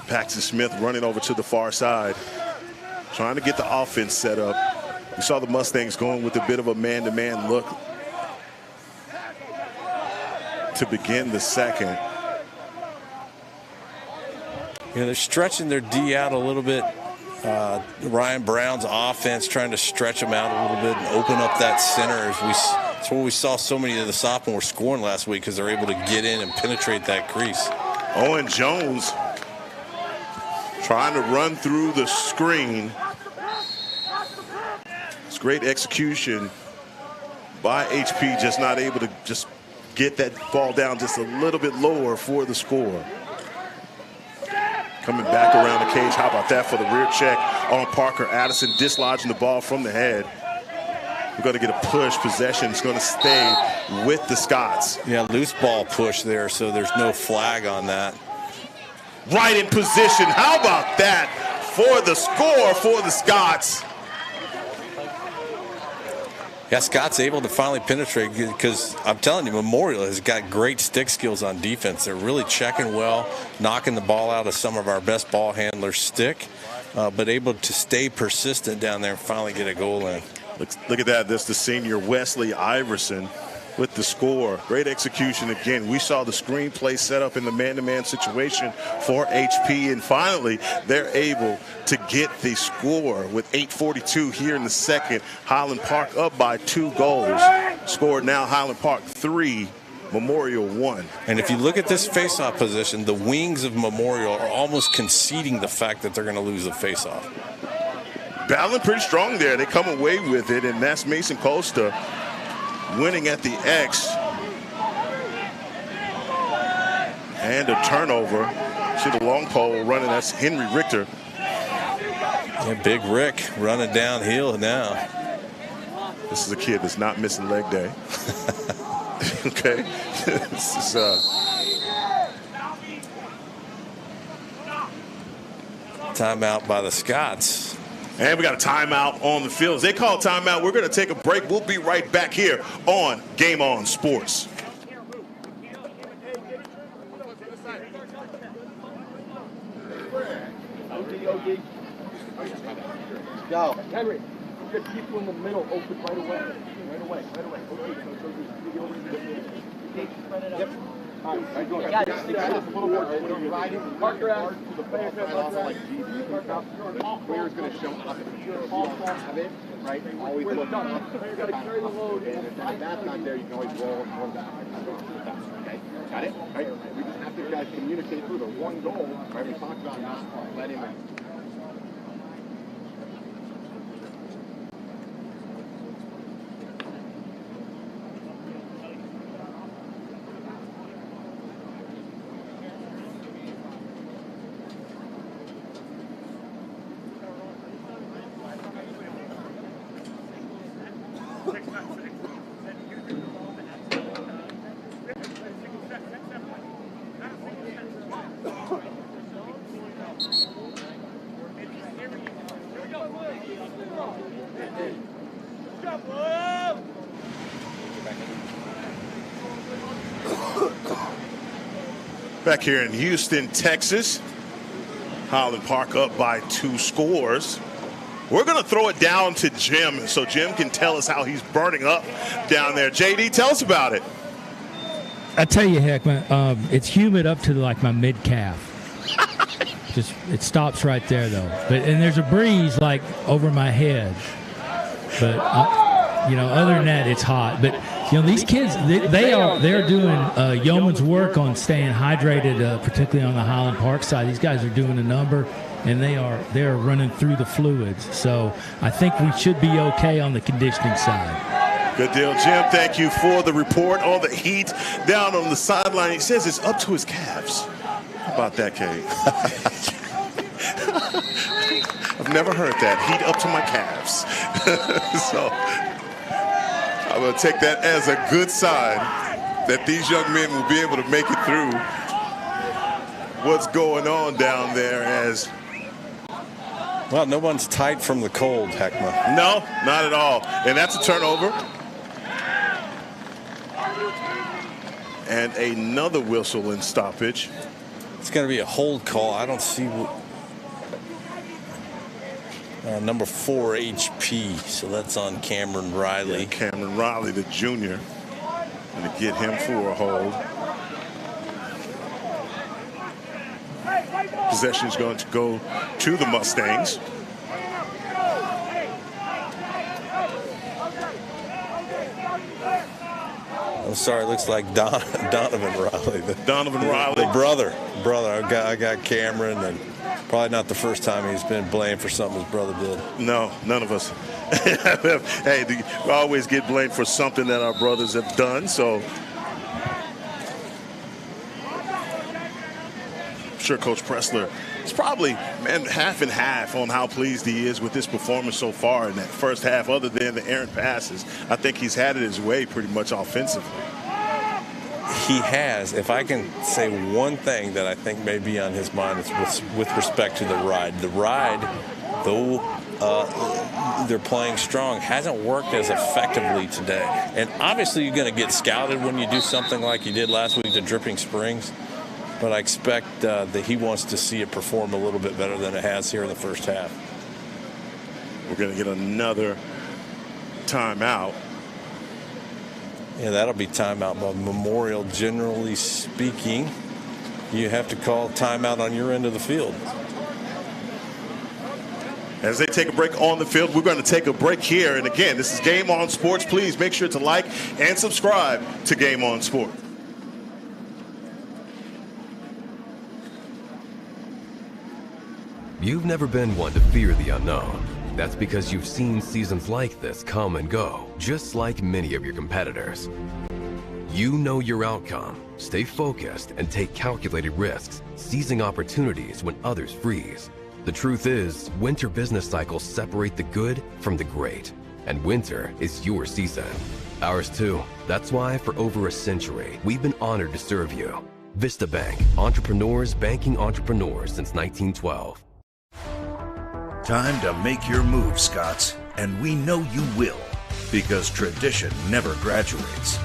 C: Paxton Smith running over to the far side, trying to get the offense set up. We saw the Mustangs going with a bit of a man-to-man look to begin the second.
I: Yeah, they're stretching their D out a little bit Ryan Brown's offense trying to stretch them out a little bit and open up that center. That's what we saw so many of the sophomores scoring last week, because they're able to get in and penetrate that crease.
C: Owen Jones trying to run through the screen. It's great execution by HP, just not able to just get that ball down just a little bit lower for the score. Coming back around the cage. How about that for the rear check on Parker Addison, dislodging the ball from the head. We're going to get a push. Possession is going to stay with the Scots.
I: Yeah, loose ball push there, so there's no flag on that.
C: Right in position. How about that for the score for the Scots?
I: Yeah, Scott's able to finally penetrate, because I'm telling you, Memorial has got great stick skills on defense. They're really checking well, knocking the ball out of some of our best ball handlers' stick, but able to stay persistent down there and finally get a goal in.
C: Look at that. That's the senior Wesley Iverson with the score. Great execution again. We saw the screenplay set up in the man-to-man situation for HP, and finally they're able to get the score with 8:42 here in the second. Highland Park up by 2 goals. Scored now Highland Park 3, Memorial 1.
I: And if you look at this faceoff position, the wings of Memorial are almost conceding the fact that they're going to lose the faceoff.
C: Battling pretty strong there. They come away with it, and that's Mason Costa winning at the X. And a turnover. See the long pole running. That's Henry Richter.
I: Yeah, Big Rick running downhill now.
C: This is a kid that's not missing leg day. Okay. This is
I: timeout by the Scots.
C: And we got a timeout on the fields. They call timeout. We're going to take a break. We'll be right back here on Game On Sports.
L: Go. Henry, get people in the middle open right away. Right away. Okay, yep. All right, go ahead. Stick to this a little more. When you're riding, park your ass to the player. Also, like, player's going to show up. Have it, right? Always look up. You got to carry the load. And if that's not there, you can always roll back. Okay? Got it? Right? We just have to guys communicate through the one goal. Right? We talked about not letting them.
C: Back here in Houston, Texas. Highland Park up by 2 scores. We're going to throw it down to Jim so Jim can tell us how he's burning up down there. JD, tell us about it.
M: I tell you, Heckman, it's humid up to like my mid-calf. Just it stops right there, though. And there's a breeze like over my head. But other than that, it's hot. But these kids, they're doing yeoman's work on staying hydrated, particularly on the Highland Park side. These guys are doing a number, and they're running through the fluids. So I think we should be okay on the conditioning side.
C: Good deal, Jim. Thank you for the report on the heat down on the sideline. He says it's up to his calves. How about that, Kate? I've never heard that. Heat up to my calves. So I'm going to take that as a good sign that these young men will be able to make it through what's going on down there. As
I: well, no one's tight from the cold, Heckma.
C: No, not at all. And that's a turnover. And another whistle and stoppage.
I: It's going to be a hold call. I don't see number 4 HP. So that's on Cameron Riley.
C: Yeah, Cameron Riley, the junior. Going to get him for a hold. Possession is going to go to the Mustangs.
I: I'm sorry, it looks like Donovan Riley.
C: Donovan Riley.
I: The brother. I got Cameron, and probably not the first time he's been blamed for something his brother did.
C: No, none of us. Hey, we always get blamed for something that our brothers have done, so I'm sure Coach Pressler is probably half and half on how pleased he is with this performance so far in that first half, other than the errant passes. I think he's had it his way pretty much offensively.
I: He has. If I can say one thing that I think may be on his mind, it's with respect to the ride. The ride, though they're playing strong, hasn't worked as effectively today. And obviously you're going to get scouted when you do something like you did last week to Dripping Springs. But I expect that he wants to see it perform a little bit better than it has here in the first half.
C: We're going to get another timeout.
I: Yeah, that'll be timeout by Memorial. Generally speaking, you have to call timeout on your end of the field.
C: As they take a break on the field, we're going to take a break here. And again, this is Game On Sports. Please make sure to like and subscribe to Game On Sports.
N: You've never been one to fear the unknown. That's because you've seen seasons like this come and go, just like many of your competitors. You know your outcome, stay focused, and take calculated risks, seizing opportunities when others freeze. The truth is, winter business cycles separate the good from the great, and winter is your season. Ours too. That's why for over a century, we've been honored to serve you. Vista Bank, entrepreneurs banking entrepreneurs since 1912.
E: Time to make your move, Scots, and we know you will, because tradition never graduates.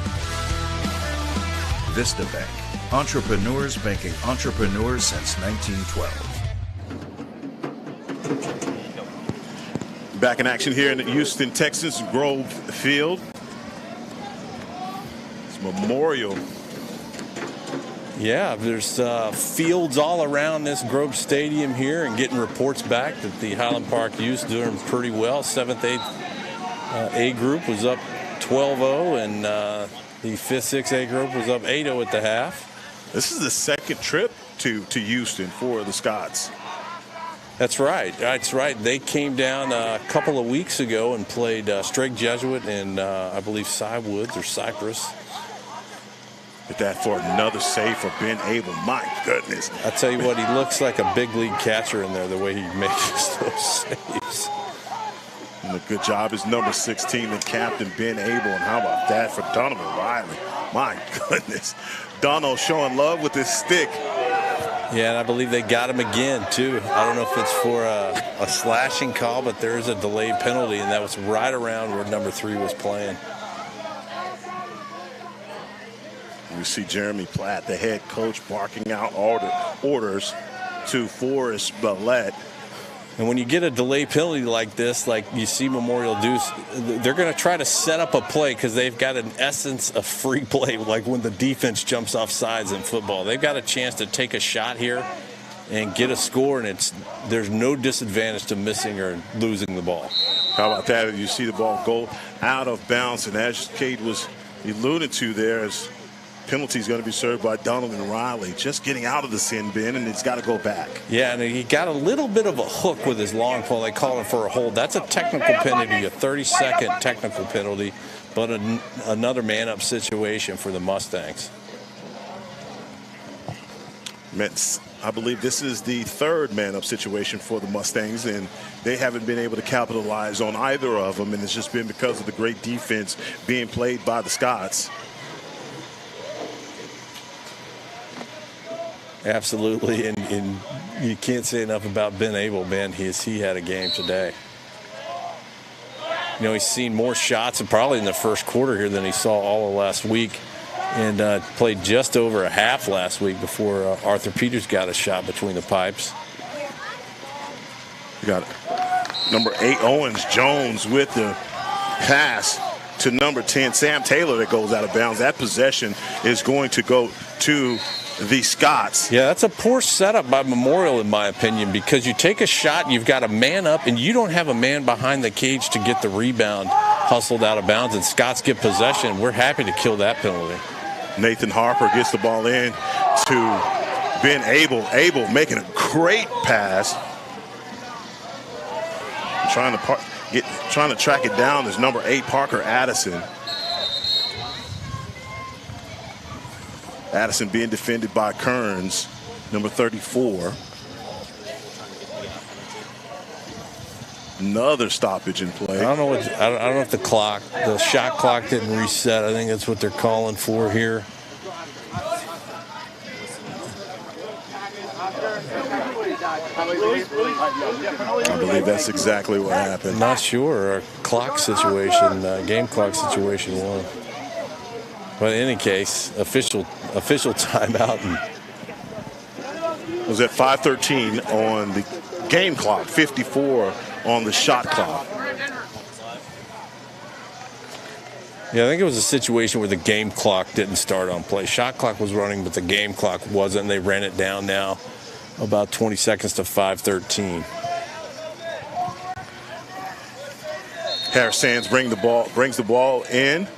E: Vista Bank, entrepreneurs banking entrepreneurs since 1912.
C: Back in action here in Houston, Texas, Grove Field. It's Memorial.
I: Yeah, there's fields all around this Grove Stadium here, and getting reports back that the Highland Park Youth's doing pretty well. 7th, 8th A group was up 12-0, and the 5th, 6th A group was up 8-0 at the half.
C: This is the second trip to Houston for the Scots.
I: That's right. That's right. They came down a couple of weeks ago and played Strake Jesuit and I believe Cy Woods or Cypress.
C: Get that for another save for Ben Abel. My goodness.
I: I tell you what, he looks like a big league catcher in there, the way he makes those saves.
C: And a good job is number 16, the captain, Ben Abel. And how about that for Donovan Riley? My goodness. Dono showing love with his stick.
I: Yeah, and I believe they got him again, too. I don't know if it's for a slashing call, but there is a delayed penalty, and that was right around where number 3 was playing.
C: We see Jeremy Platt, the head coach, barking out orders to Forrest Ballette.
I: And when you get a delay penalty like this, like you see Memorial do, they're going to try to set up a play because they've got an essence of free play, like when the defense jumps off sides in football. They've got a chance to take a shot here and get a score, and there's no disadvantage to missing or losing the ball.
C: How about that? You see the ball go out of bounds, and as Cade was alluded to there, as penalty is going to be served by Donovan Riley, just getting out of the sin bin, and it's got to go back.
I: Yeah, and he got a little bit of a hook with his long pole. They call it for a hold. That's a technical penalty, a 30-second technical penalty, but another man-up situation for the Mustangs.
C: I believe this is the third man-up situation for the Mustangs, and they haven't been able to capitalize on either of them, and it's just been because of the great defense being played by the Scots.
I: Absolutely, and you can't say enough about Ben Abel, Ben. He had a game today. You know, he's seen more shots probably in the first quarter here than he saw all of last week, and played just over a half last week before Arthur Peters got a shot between the pipes.
C: You got number 8, Owens Jones, with the pass to number 10, Sam Taylor, that goes out of bounds. That possession is going to go to the Scots.
I: Yeah, that's a poor setup by Memorial, in my opinion, because you take a shot, you've got a man up, and you don't have a man behind the cage to get the rebound hustled out of bounds, and Scots get possession. We're happy to kill that penalty.
C: Nathan Harper gets the ball in to Ben Abel. Abel making a great pass. Trying to track it down is number 8, Parker Addison. Addison being defended by Kearns, number 34. Another stoppage in play.
I: I don't know if the shot clock didn't reset. I think that's what they're calling for here.
C: I believe that's exactly what happened.
I: Not sure. A clock situation, game clock situation one. But in any case, official timeout.
C: It was at 5:13 on the game clock, 54 on the shot clock.
I: Yeah, I think it was a situation where the game clock didn't start on play. Shot clock was running, but the game clock wasn't. They ran it down now, about 20 seconds to 5:13.
C: Harris Sands brings the ball in,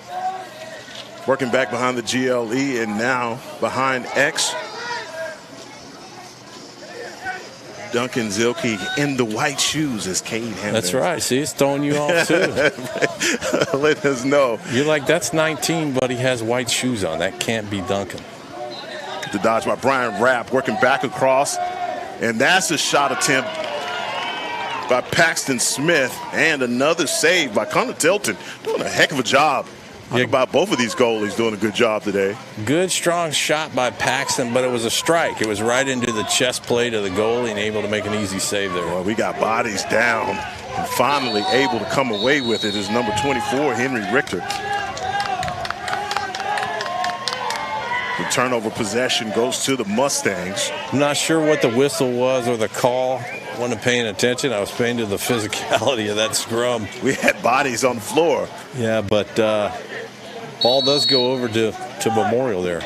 C: working back behind the GLE and now behind X. Duncan Zilke in the white shoes as Cade Hammond.
I: That's right. See, it's throwing you off too.
C: Let us know.
I: You're like, that's 19, but he has white shoes on. That can't be Duncan.
C: The dodge by Brian Rapp, working back across, and that's a shot attempt by Paxton Smith, and another save by Connor Tilton. Doing a heck of a job. Talk about both of these goalies doing a good job today.
I: Good, strong shot by Paxton, but it was a strike. It was right into the chest plate of the goalie and able to make an easy save there.
C: Well, we got bodies down, and finally able to come away with it is number 24, Henry Richter. The turnover possession goes to the Mustangs.
I: I'm not sure what the whistle was or the call. Wasn't paying attention. I was paying to the physicality of that scrum.
C: We had bodies on the floor.
I: Yeah, but ball does go over to Memorial there.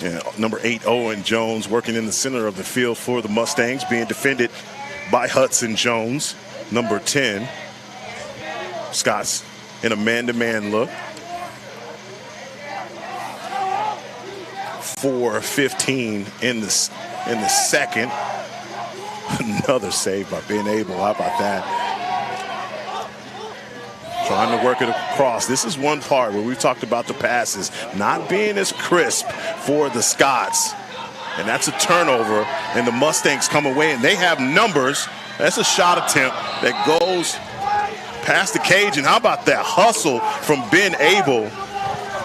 C: Yeah, number 8, Owen Jones, working in the center of the field for the Mustangs, being defended by Hudson Jones. Number 10, Scott's in a man-to-man look. 4:15 in the second. Another save by Ben Abel. How about that? Trying to work it across. This is one part where we've talked about the passes not being as crisp for the Scots. And that's a turnover, and the Mustangs come away, and they have numbers. That's a shot attempt that goes past the cage. And how about that hustle from Ben Abel?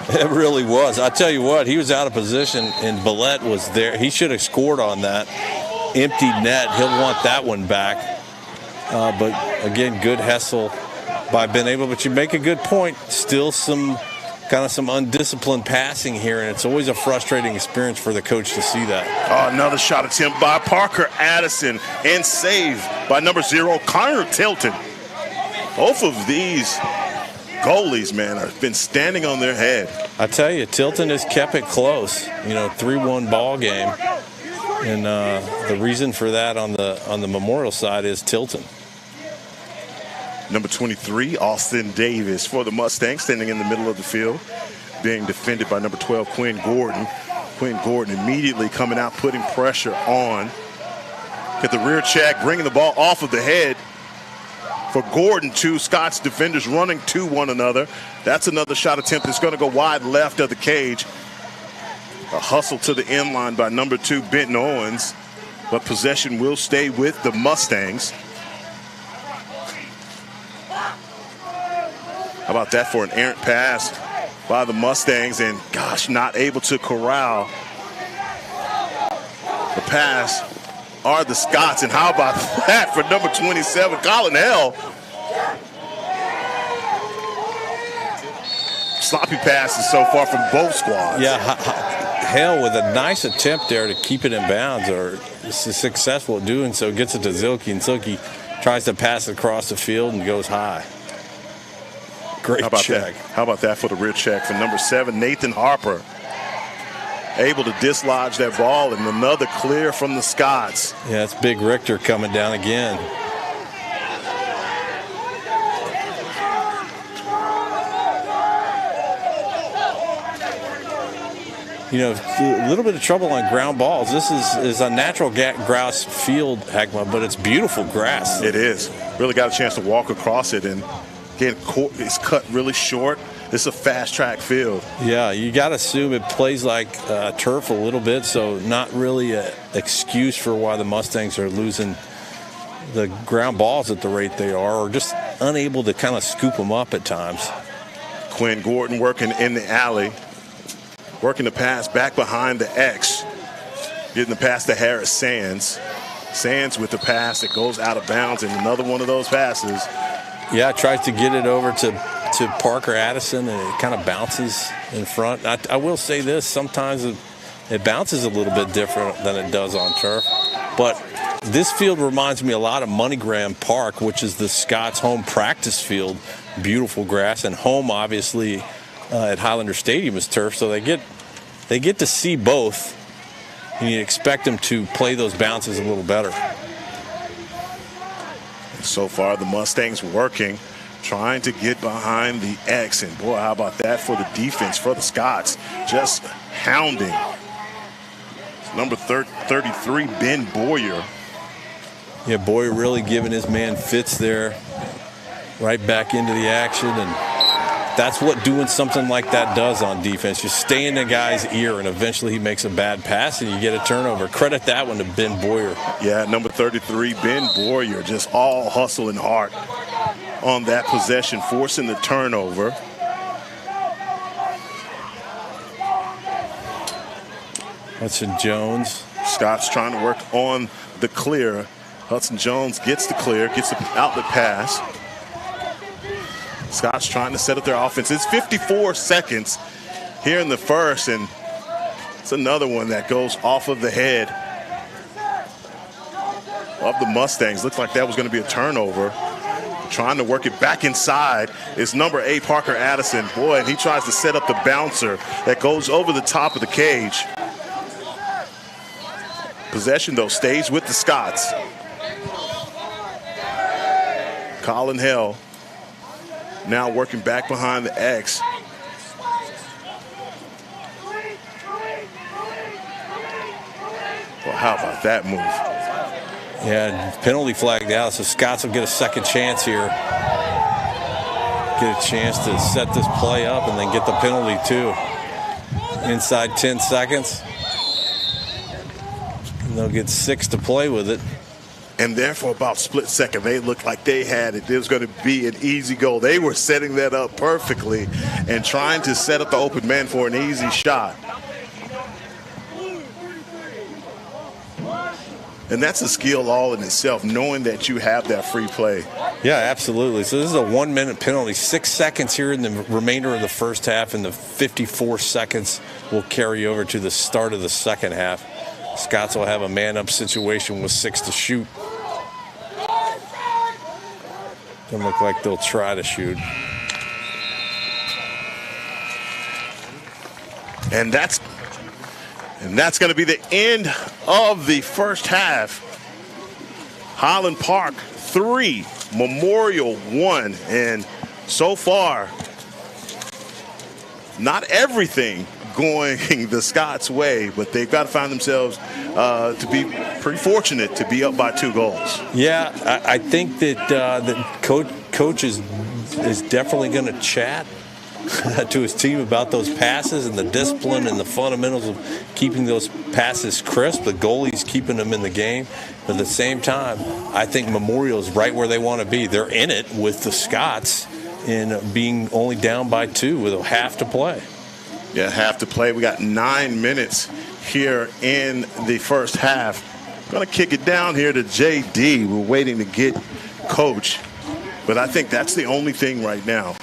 I: It really was. I tell you what, he was out of position, and Billette was there. He should have scored on that. Empty net. He'll want that one back. But, again, good hustle by Ben Abel. But you make a good point. Still some undisciplined passing here, and it's always a frustrating experience for the coach to see that.
C: Oh, another shot attempt by Parker Addison, and save by number 0, Connor Tilton. Both of these goalies, man, have been standing on their head.
I: I tell you, Tilton has kept it close. 3-1 ball game. And the reason for that on the Memorial side is Tilton.
C: Number 23, Austin Davis for the Mustangs, standing in the middle of the field, being defended by number 12, Quinn Gordon. Quinn Gordon immediately coming out, putting pressure on. Get the rear check, bringing the ball off of the head for Gordon. 2 Scots defenders running to one another. That's another shot attempt that's going to go wide left of the cage. A hustle to the end line by number 2, Benton Owens, but possession will stay with the Mustangs. How about that for an errant pass by the Mustangs, and gosh, not able to corral the pass are the Scots. And how about that for number 27, Colin Hell? Sloppy passes so far from both squads.
I: Yeah, Hell with a nice attempt there to keep it in bounds, or successful at doing so, gets it to Zilke, and Zilke tries to pass it across the field and goes high. Great check.
C: How about that for the rear check for number 7, Nathan Harper. Able to dislodge that ball, and another clear from the Scots.
I: Yeah, it's Big Richter coming down again. you know, a little bit of trouble on ground balls. This is a natural grass field, Heckma, but it's beautiful grass.
C: It is. Really got a chance to walk across it, and again, it's cut really short. It's a fast track field.
I: Yeah, you got to assume it plays like turf a little bit, so not really an excuse for why the Mustangs are losing the ground balls at the rate they are, or just unable to kind of scoop them up at times.
C: Quinn Gordon working in the alley, working the pass back behind the X, getting the pass to Harris Sands. Sands with the pass that goes out of bounds, and another one of those passes.
I: Yeah, tries to get it over to Parker Addison, and it kind of bounces in front. I will say this, sometimes it bounces a little bit different than it does on turf. But this field reminds me a lot of MoneyGram Park, which is the Scots home practice field. Beautiful grass, and home obviously at Highlander Stadium is turf, so they get to see both, and you expect them to play those bounces a little better.
C: So far, the Mustangs working, trying to get behind the X, and boy, how about that for the defense for the Scots, just hounding. Number 33, Ben Boyer.
I: Yeah, Boyer really giving his man fits there, right back into the action, and that's what doing something like that does on defense. You stay in the guy's ear, and eventually he makes a bad pass, and you get a turnover. Credit that one to Ben Boyer.
C: Yeah, number 33, Ben Boyer, just all hustle and heart on that possession, forcing the turnover.
I: Hudson Jones.
C: Scott's trying to work on the clear. Hudson Jones gets the clear, gets the outlet pass. Scott's trying to set up their offense. It's 54 seconds here in the first, and it's another one that goes off of the head of the Mustangs. Looks like that was going to be a turnover. Trying to work it back inside is number 8, Parker Addison. Boy, and he tries to set up the bouncer that goes over the top of the cage. Possession, though, stays with the Scots. Colin Hell now working back behind the X. Well, how about that move?
I: Yeah, penalty flagged out, so Scots will get a second chance here. Get a chance to set this play up and then get the penalty too. Inside 10 seconds. And they'll get 6 to play with it.
C: And there for about split second, they looked like they had it. It was going to be an easy goal. They were setting that up perfectly and trying to set up the open man for an easy shot. And that's a skill all in itself, knowing that you have that free play.
I: Yeah, absolutely. So this is a 1-minute penalty. 6 seconds here in the remainder of the first half, and the 54 seconds will carry over to the start of the second half. Scots will have a man-up situation with 6 to shoot. Doesn't look like they'll try to shoot.
C: And that's going to be the end of the first half. Highland Park 3, Memorial 1, and so far, not everything going the Scots' way, but they've got to find themselves to be pretty fortunate to be up by 2 goals.
I: Yeah, I think that the coach is definitely going to chat to his team about those passes and the discipline and the fundamentals of keeping those passes crisp. The goalie's keeping them in the game. But at the same time, I think Memorial is right where they want to be. They're in it with the Scots in being only down by 2 with a half to play.
C: Yeah, half to play. We got 9 minutes here in the first half. Going to kick it down here to JD. We're waiting to get coach. But I think that's the only thing right now,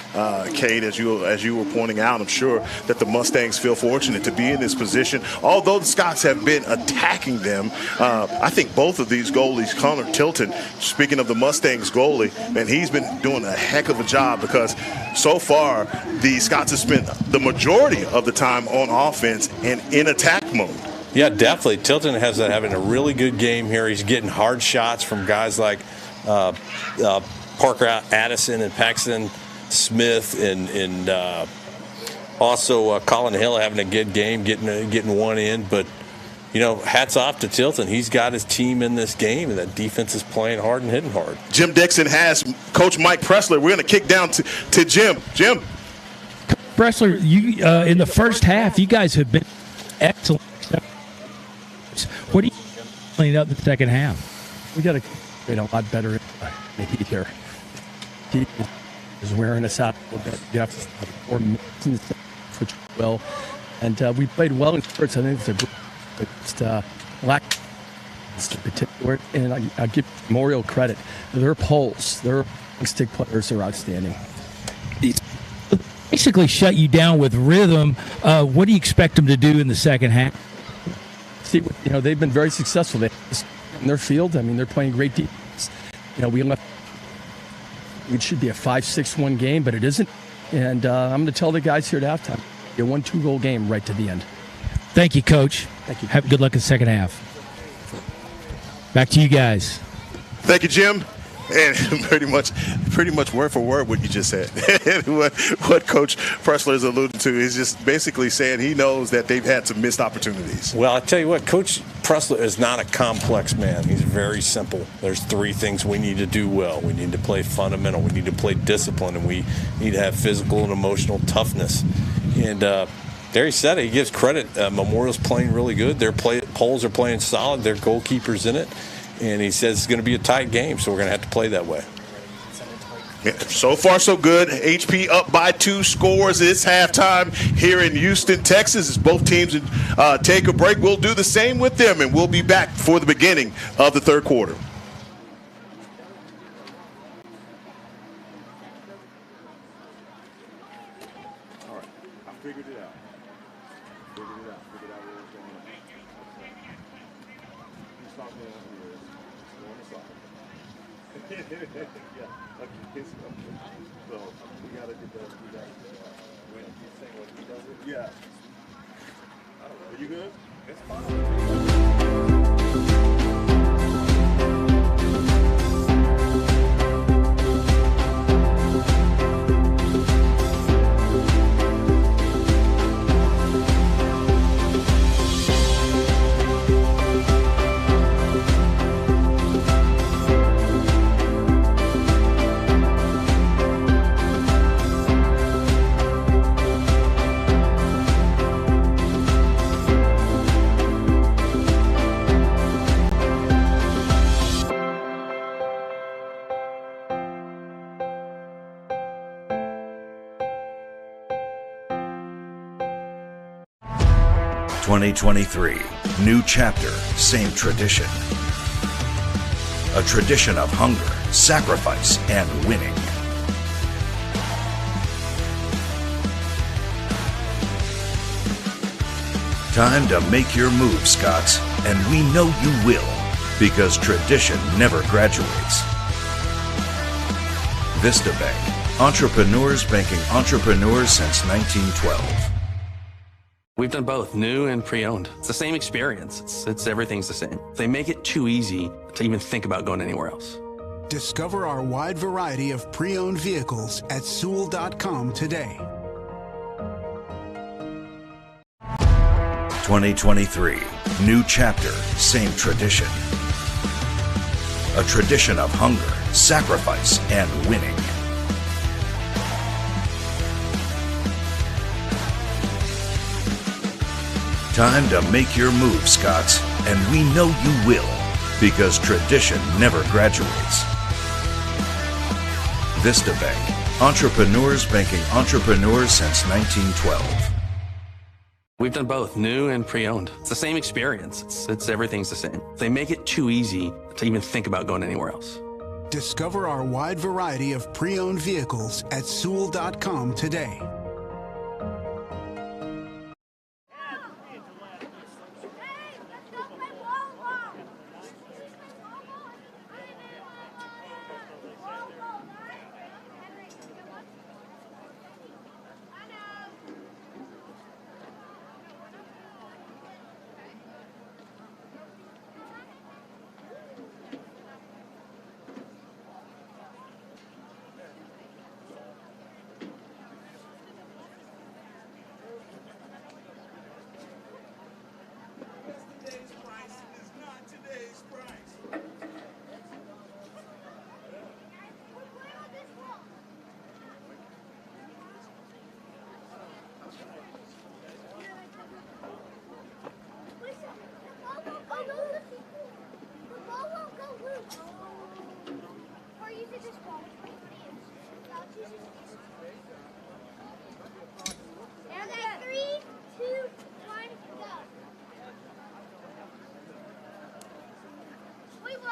C: Kate, as you were pointing out. I'm sure that the Mustangs feel fortunate to be in this position. Although the Scots have been attacking them, I think both of these goalies, Connor Tilton, speaking of the Mustangs goalie, and he's been doing a heck of a job, because so far the Scots have spent the majority of the time on offense and in attack mode.
I: Yeah, definitely. Tilton has having a really good game here. He's getting hard shots from guys like Parker Addison and Paxton Smith and Also, Colin Hill having a good game, getting one in. But, you know, hats off to Tilton. He's got his team in this game, and that defense is playing hard and hitting hard.
C: Jim Dixon has Coach Mike Pressler. We're going to kick down to Jim. Jim.
M: Pressler, you in the first half, you guys have been excellent. What do you clean up the second half?
O: We got to get a lot better here. He is wearing us out a little bit. You have to stop 4 minutes in the second, which we will. And we played well in spurts. I think it's a good lack in particular. And I give Memorial credit. Their poles, their stick players are outstanding.
M: Basically shut you down with rhythm. What do you expect them to do in the second half?
O: See, you know, they've been very successful. They in their field. I mean, they're playing great defense. You know, it should be a 5-6-1 game, but it isn't. And I'm going to tell the guys here at halftime, a 1-2 goal game right to the end.
M: Thank you, Coach.
O: Thank you.
M: Have good luck in the second half. Back to you guys.
C: Thank you, Jim. And pretty much word for word what you just said. what Coach Pressler is alluding to is just basically saying he knows that they've had some missed opportunities.
I: Well, I tell you what, Coach Pressler is not a complex man. He's very simple. There's 3 things we need to do well. We need to play fundamental. We need to play discipline, and we need to have physical and emotional toughness. And there he said it. He gives credit. Memorial's playing really good. Their poles are playing solid. Their goalkeeper's in it. And he says it's going to be a tight game, so we're going to have to play that way.
C: Yeah, so far, so good. HP up by 2 scores. It's halftime here in Houston, Texas. As both teams take a break, we'll do the same with them, and we'll be back for the beginning of the third quarter.
L: All right, I figured it out. Figured it out what was going on. He's talking to us here. Yeah, okay. So we gotta get that. When he's saying what he does it. Yeah. I don't know. Are you good? It's fine.
E: ...2023, new chapter, same tradition. A tradition of hunger, sacrifice, and winning. Time to make your move, Scots, and we know you will, because tradition never graduates. Vista Bank, entrepreneurs banking entrepreneurs since 1912.
F: We've done both, new and pre-owned. It's the same experience. It's everything's the same. They make it too easy to even think about going anywhere else.
G: Discover our wide variety of pre-owned vehicles at Sewell.com today.
E: 2023, new chapter, same tradition. A tradition of hunger, sacrifice, and winning. Time to make your move, Scots, and we know you will, because tradition never graduates. Vista Bank, entrepreneurs banking entrepreneurs since 1912.
F: We've done both, new and pre-owned. It's the same experience. It's everything's the same. They make it too easy to even think about going anywhere else.
G: Discover our wide variety of pre-owned vehicles at Sewell.com today.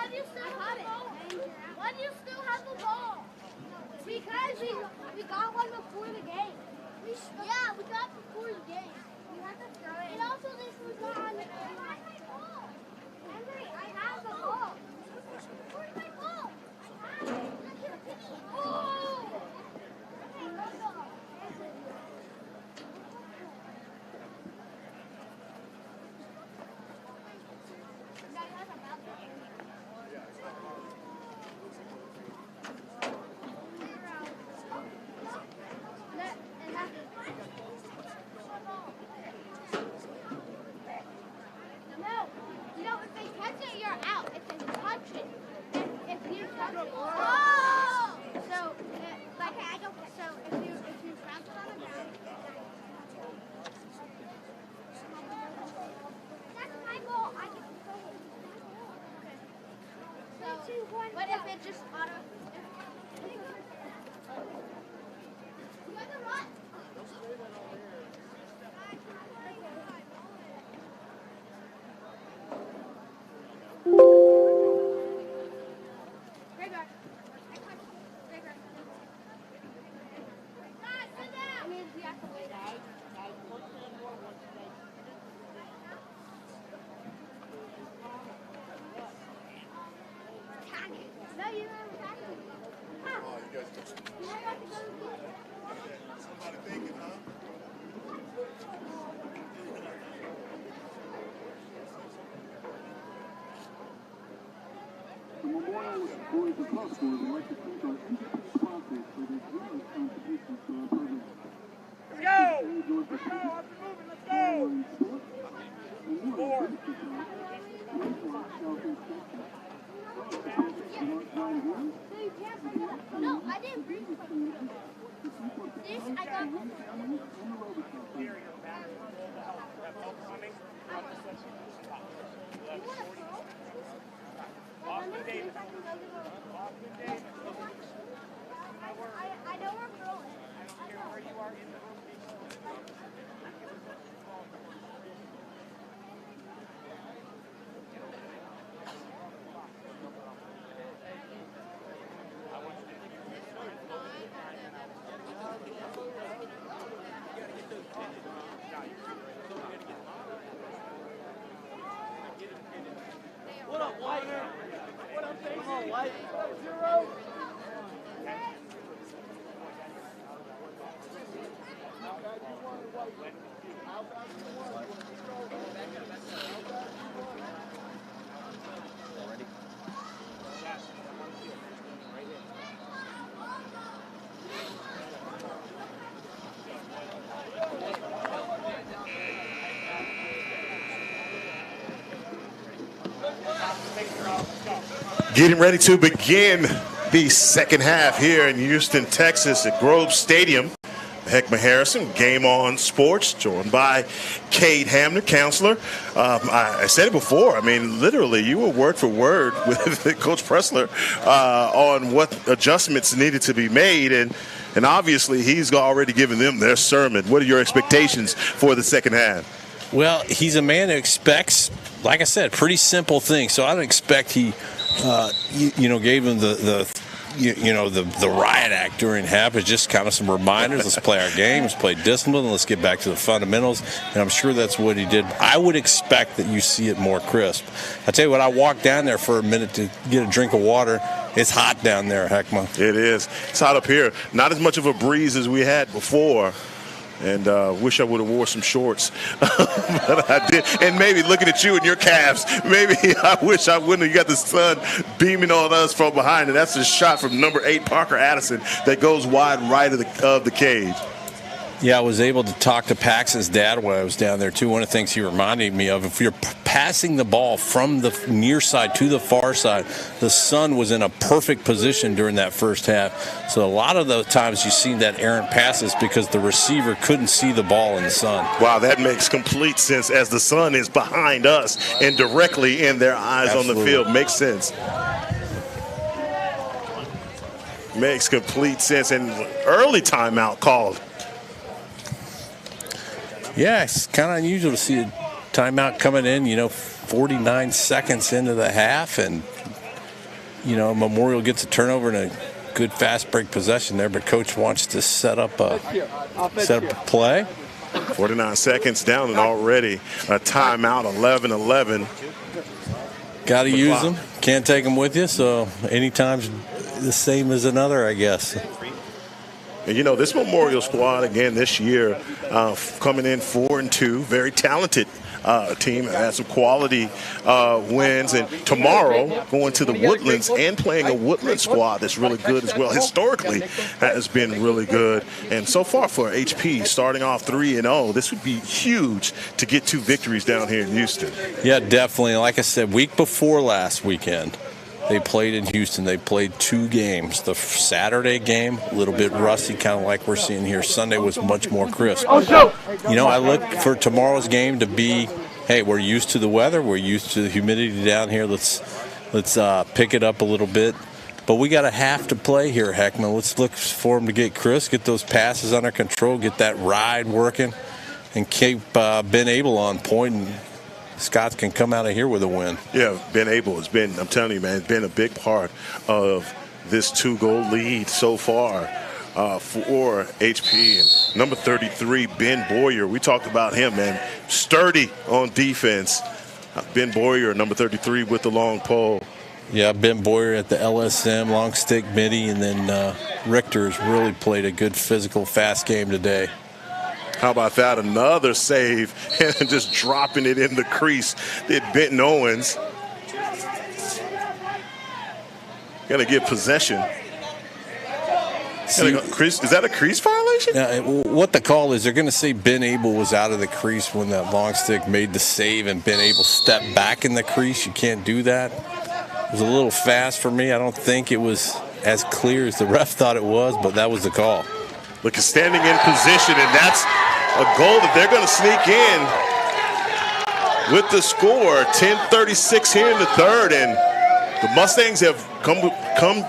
P: why do you still have the ball? Why do you still have the ball? Because we got one before the game. Yeah, we got before the game. We had to throw it. And also this was not on the ball. Henry, I have the ball. Where's my ball? I have it. Oh! Okay, let's go. No, you know, if they catch it, you're out. If they touch it, if you touch it, oh! So, like, I don't. So, if you bounce it on the ground, that's my goal. I can throw it. Okay. So, but if it just auto, you have to run. Right back. Right back. Guys, sit down. It means we have to wait. No, you don't have to. Oh, you guys just... You have to go get it. Somebody thinking, huh?
K: The memorial boys and club schools would like to thank our industry sponsors for their generous contributions to our program.
B: Let's go! Let's go! Let's go! Four.
P: No, I didn't bring some. This I got. I know we're growing. I don't care where you are in the
B: What up, White? What up, baby? Come on, White. What up, Zero?
C: Getting ready to begin the second half here in Houston, Texas at Grove Stadium. Heckma Harrison, Game On Sports, joined by Cade Hamner, counselor. I said it before. I mean, literally, you were word for word with Coach Pressler on what adjustments needed to be made, and obviously he's already given them their sermon. What are your expectations for the second half?
I: Well, he's a man who expects, like I said, pretty simple things. So I don't expect he, gave him the riot act during half. It's just kind of some reminders. Let's play our game. Let's play discipline. Let's get back to the fundamentals. And I'm sure that's what he did. I would expect that you see it more crisp. I tell you what, I walked down there for a minute to get a drink of water. It's hot down there, Heckma.
C: It is. It's hot up here. Not as much of a breeze as we had before. And wish I would have wore some shorts, but I did. And maybe looking at you and your calves, maybe I wish I wouldn't have got the sun beaming on us from behind. And that's a shot from number 8, Parker Addison, that goes wide right of the cage.
I: Yeah, I was able to talk to Pax's dad while I was down there, too. One of the things he reminded me of, if you're passing the ball from the near side to the far side, the sun was in a perfect position during that first half. So a lot of the times you've seen that errant passes because the receiver couldn't see the ball in the sun.
C: Wow, that makes complete sense as the sun is behind us and directly in their eyes. Absolutely. On the field. Makes sense. Makes complete sense. And early timeout called.
I: Yeah, it's kind of unusual to see a timeout coming in, 49 seconds into the half. And you know, Memorial gets a turnover and a good fast break possession there, but coach wants to set up a play.
C: 49 seconds down and already a timeout, 11-11.
I: Got to use them. Can't take them with you, so anytime's the same as another, I guess.
C: And, you know, this Memorial squad, again, this year, coming in 4-2, very talented team, has some quality wins. And tomorrow, going to the Woodlands and playing a Woodlands squad that's really good as well. Historically, has been really good. And so far for HP, starting off 3-0, this would be huge to get 2 victories down here in Houston.
I: Yeah, definitely. Like I said, week before last weekend, they played in Houston. They played 2 games. The Saturday game, a little bit rusty, kind of like we're seeing here. Sunday was much more crisp. You know, I look for tomorrow's game to be, hey, we're used to the weather. We're used to the humidity down here. Let's pick it up a little bit. But we got a half to play here, Heckman. Let's look for them to get crisp, get those passes under control, get that ride working, and keep Ben Abel on point. And Scots can come out of here with a win.
C: Yeah, Ben Abel has been, I'm telling you, man, it's been a big part of this 2-goal lead so far for HP. And number 33, Ben Boyer, we talked about him, man, sturdy on defense. Ben Boyer, number 33, with the long pole.
I: Yeah, Ben Boyer at the LSM, long stick midi, and then Richter's really played a good physical, fast game today.
C: How about that? Another save and just dropping it in the crease. Did Benton Owens. Gonna get possession. Is that a crease violation?
I: Yeah, what the call is, they're going to say Ben Abel was out of the crease when that long stick made the save and Ben Abel stepped back in the crease. You can't do that. It was a little fast for me. I don't think it was as clear as the ref thought it was, but that was the call.
C: Look, at standing in position, and that's a goal that they're going to sneak in with the score. 10:36 here in the third, and the Mustangs have come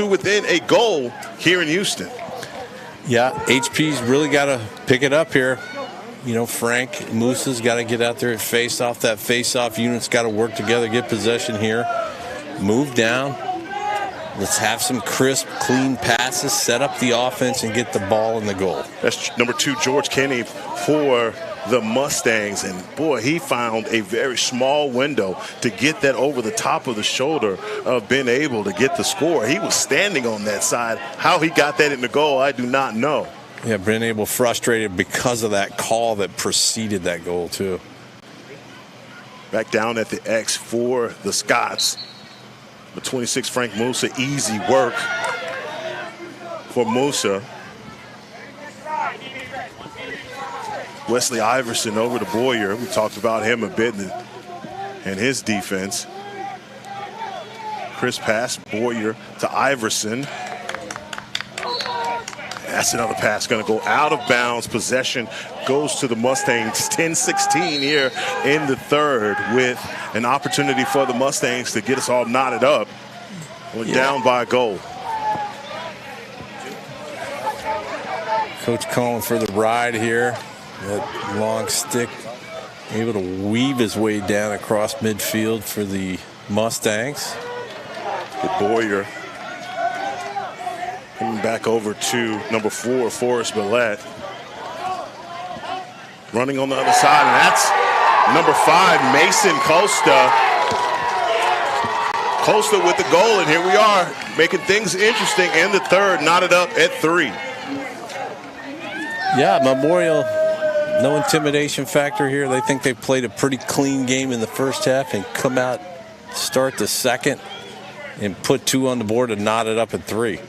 C: within a goal here in Houston.
I: Yeah, HP's really got to pick it up here. You know, Frank Moosa's got to get out there and face off. That face-off unit's got to work together, get possession here, move down. Let's have some crisp, clean passes, set up the offense, and get the ball in the goal.
C: That's number 2, George Kenny, for the Mustangs. And, boy, he found a very small window to get that over the top of the shoulder of Ben Abel to get the score. He was standing on that side. How he got that in the goal, I do not know.
I: Yeah, Ben Abel frustrated because of that call that preceded that goal, too.
C: Back down at the X for the Scots. The 26, Frank Musa, easy work for Musa. Wesley Iverson over to Boyer. We talked about him a bit and his defense. Crisp pass, Boyer to Iverson. That's another pass going to go out of bounds. Possession goes to the Mustangs. 10-16 here in the third, with an opportunity for the Mustangs to get us all knotted up. We're down by a goal.
I: Coach calling for the ride here. That long stick able to weave his way down across midfield for the Mustangs.
C: Good Boyer. Coming back over to number 4, Forrest Millette. Running on the other side, and that's number 5, Mason Costa. Costa with the goal, and here we are, making things interesting in the third, knotted up at 3.
I: Yeah, Memorial, no intimidation factor here. They think they played a pretty clean game in the first half and come out, start the second, and put 2 on the board and knot it up at 3.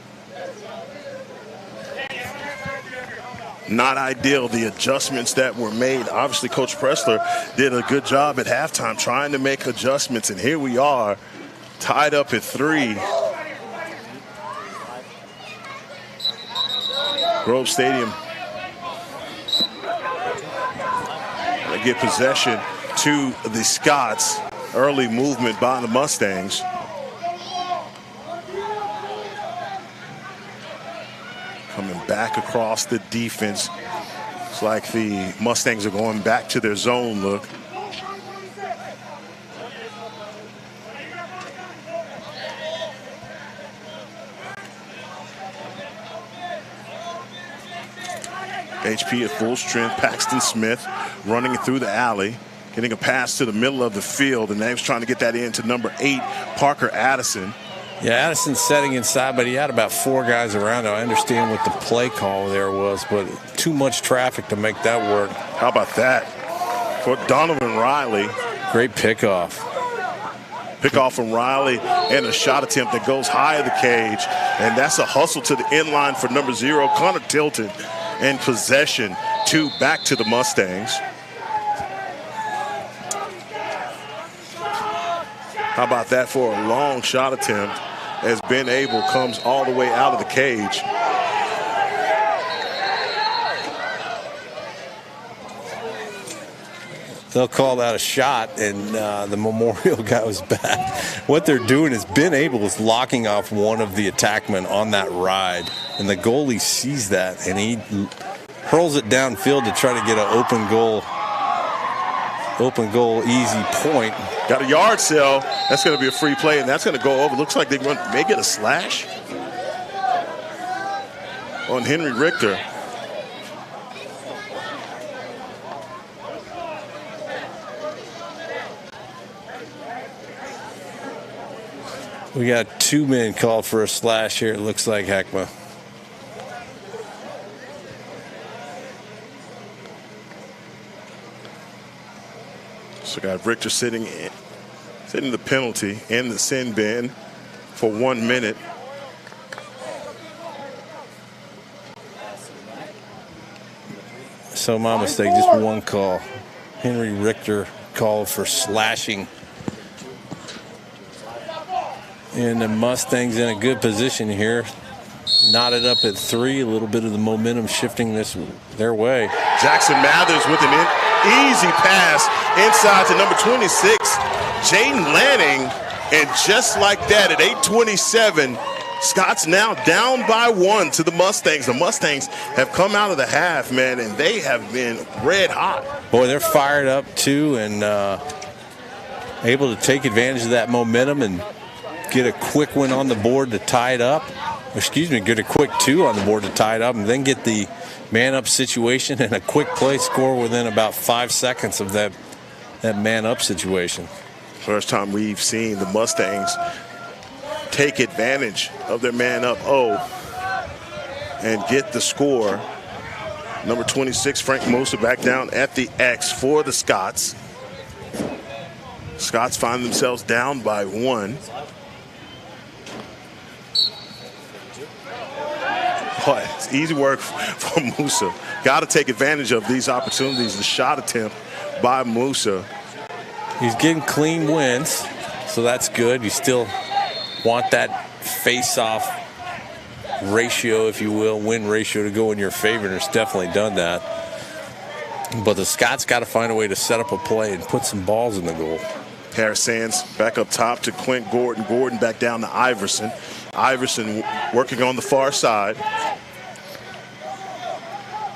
C: Not ideal, the adjustments that were made. Obviously, Coach Pressler did a good job at halftime trying to make adjustments, and here we are, tied up at 3. Grove Stadium. They get possession to the Scots. Early movement by the Mustangs. Coming back across the defense. It's like the Mustangs are going back to their zone look. HP at full strength. Paxton Smith running it through the alley, getting a pass to the middle of the field, and they was trying to get that into number 8, Parker Addison.
I: Yeah, Addison's setting inside, but he had about 4 guys around him. I understand what the play call there was, but too much traffic to make that work.
C: How about that for Donovan Riley?
I: Great pickoff.
C: Pickoff from Riley and a shot attempt that goes high of the cage, and that's a hustle to the end line for number 0, Connor Tilton, and possession back to the Mustangs. How about that for a long shot attempt as Ben Abel comes all the way out of the cage.
I: They'll call that a shot, and the Memorial guy was back. What they're doing is Ben Abel is locking off one of the attackmen on that ride, and the goalie sees that, and he hurls it downfield to try to get an open goal easy point.
C: Got a yard sale. That's going to be a free play, and that's going to go over. Looks like they may get a slash on Henry Richter.
I: We got 2 men called for a slash here, it looks like, Heckma.
C: So got Richter sitting the penalty in the sin bin for 1 minute.
I: So my mistake, just 1 call. Henry Richter called for slashing. And the Mustangs in a good position here. Knotted up at 3, a little bit of the momentum shifting their way.
C: Jackson Mathers with an easy pass inside to number 26, Jaden Lanning. And just like that, at 8:27, Scott's now down by 1 to the Mustangs. The Mustangs have come out of the half, man, and they have been red hot.
I: Boy, they're fired up too, and able to take advantage of that momentum and get a quick one on the board to tie it up. Excuse me, get a quick 2 on the board to tie it up, and then get the man-up situation and a quick play score within about 5 seconds of that man-up situation.
C: First time we've seen the Mustangs take advantage of their man-up and get the score. Number 26, Frank Moser, back down at the X for the Scots. Scots find themselves down by 1. Boy, it's easy work for Musa. Got to take advantage of these opportunities. The shot attempt by Musa.
I: He's getting clean wins, so that's good. You still want that face-off ratio, if you will, win ratio to go in your favor, and it's definitely done that. But the Scots got to find a way to set up a play and put some balls in the goal.
C: Harris Sands back up top to Quint Gordon. Gordon back down to Iverson. Iverson working on the far side.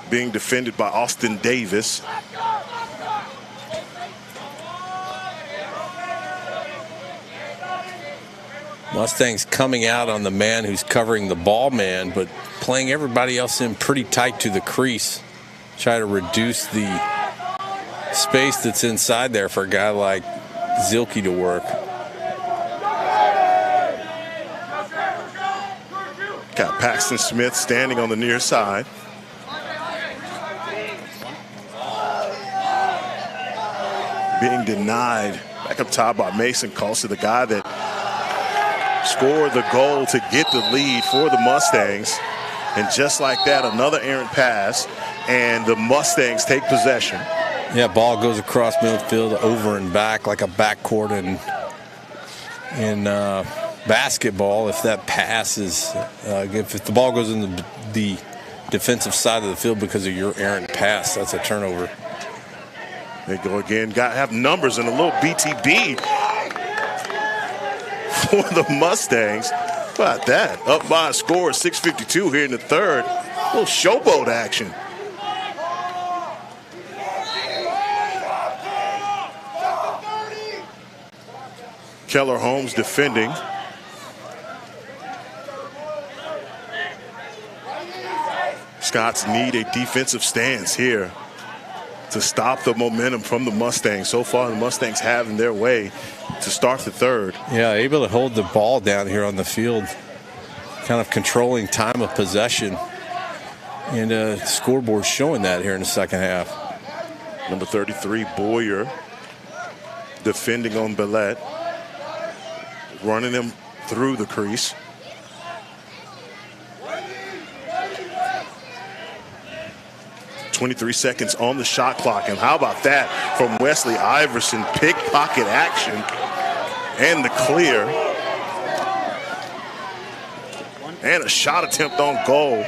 C: Being defended by Austin Davis.
I: Mustangs coming out on the man who's covering the ball man, but playing everybody else in pretty tight to the crease. Try to reduce the space that's inside there for a guy like Zilke to work.
C: Got Paxton Smith standing on the near side. Being denied back up top by Mason Costa, the guy that scored the goal to get the lead for the Mustangs. And just like that, another errant pass, and the Mustangs take possession.
I: Yeah, ball goes across midfield, over and back like a backcourt in basketball. If that pass is, if the ball goes in the defensive side of the field because of your errant pass, that's a turnover.
C: They go again. Got to have numbers and a little BTB for the Mustangs. How about that? Up by a score of 6:52 here in the third. A little showboat action. Keller Holmes defending. Scots need a defensive stance here to stop the momentum from the Mustangs. So far, the Mustangs having their way to start the third.
I: Yeah, able to hold the ball down here on the field, kind of controlling time of possession. And scoreboard showing that here in the second half.
C: Number 33, Boyer, defending on Billette, running him through the crease. .23 seconds on the shot clock, and how about that from Wesley Iverson? Pickpocket action and the clear, and a shot attempt on goal.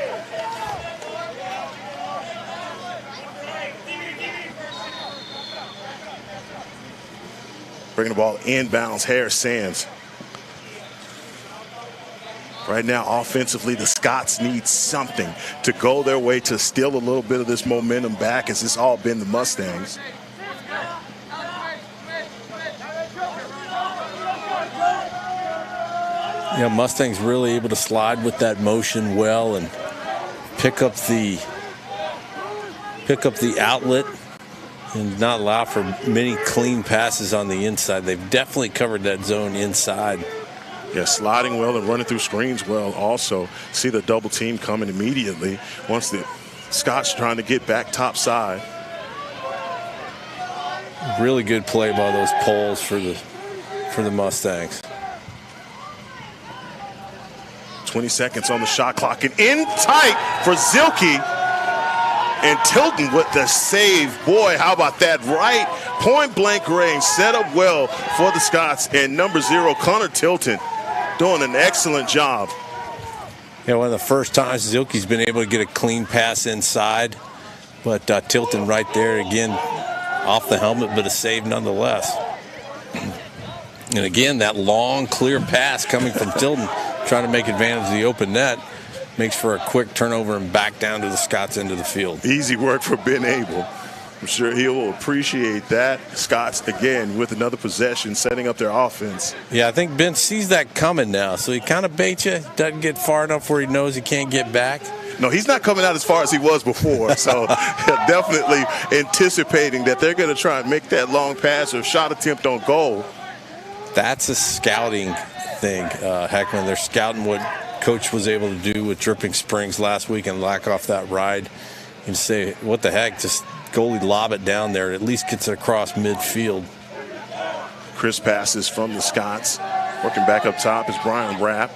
C: Bringing the ball inbounds, Harris Sands. Right now, offensively, the Scots need something to go their way to steal a little bit of this momentum back, as it's all been the Mustangs.
I: Yeah, Mustangs really able to slide with that motion well and pick up the outlet and not allow for many clean passes on the inside. They've definitely covered that zone inside.
C: Yeah, sliding well and running through screens well also. See the double team coming immediately once the Scots trying to get back top side.
I: Really good play by those poles for the Mustangs.
C: 20 seconds on the shot clock, and in tight for Zilke. And Tilton with the save. Boy, how about that? Right point blank range, set up well for the Scots. And number 0, Connor Tilton, doing an excellent job.
I: Yeah, one of the first times Zilke's been able to get a clean pass inside. But Tilton right there again, off the helmet, but a save nonetheless. And again, that long, clear pass coming from Tilton, trying to make advantage of the open net. Makes for a quick turnover and back down to the Scots end of the field.
C: Easy work for Ben Abel. I'm sure he will appreciate that. Scots, again, with another possession, setting up their offense.
I: Yeah, I think Ben sees that coming now, so he kind of baits you. Doesn't get far enough where he knows he can't get back.
C: No, he's not coming out as far as he was before, so definitely anticipating that they're going to try and make that long pass or shot attempt on goal.
I: That's a scouting thing, Heckman. They're scouting what Coach was able to do with Dripping Springs last week and lack off that ride. And say, what the heck, just goalie lob it down there. At least gets it across midfield.
C: Crisp passes from the Scots. Working back up top is Brian Rapp.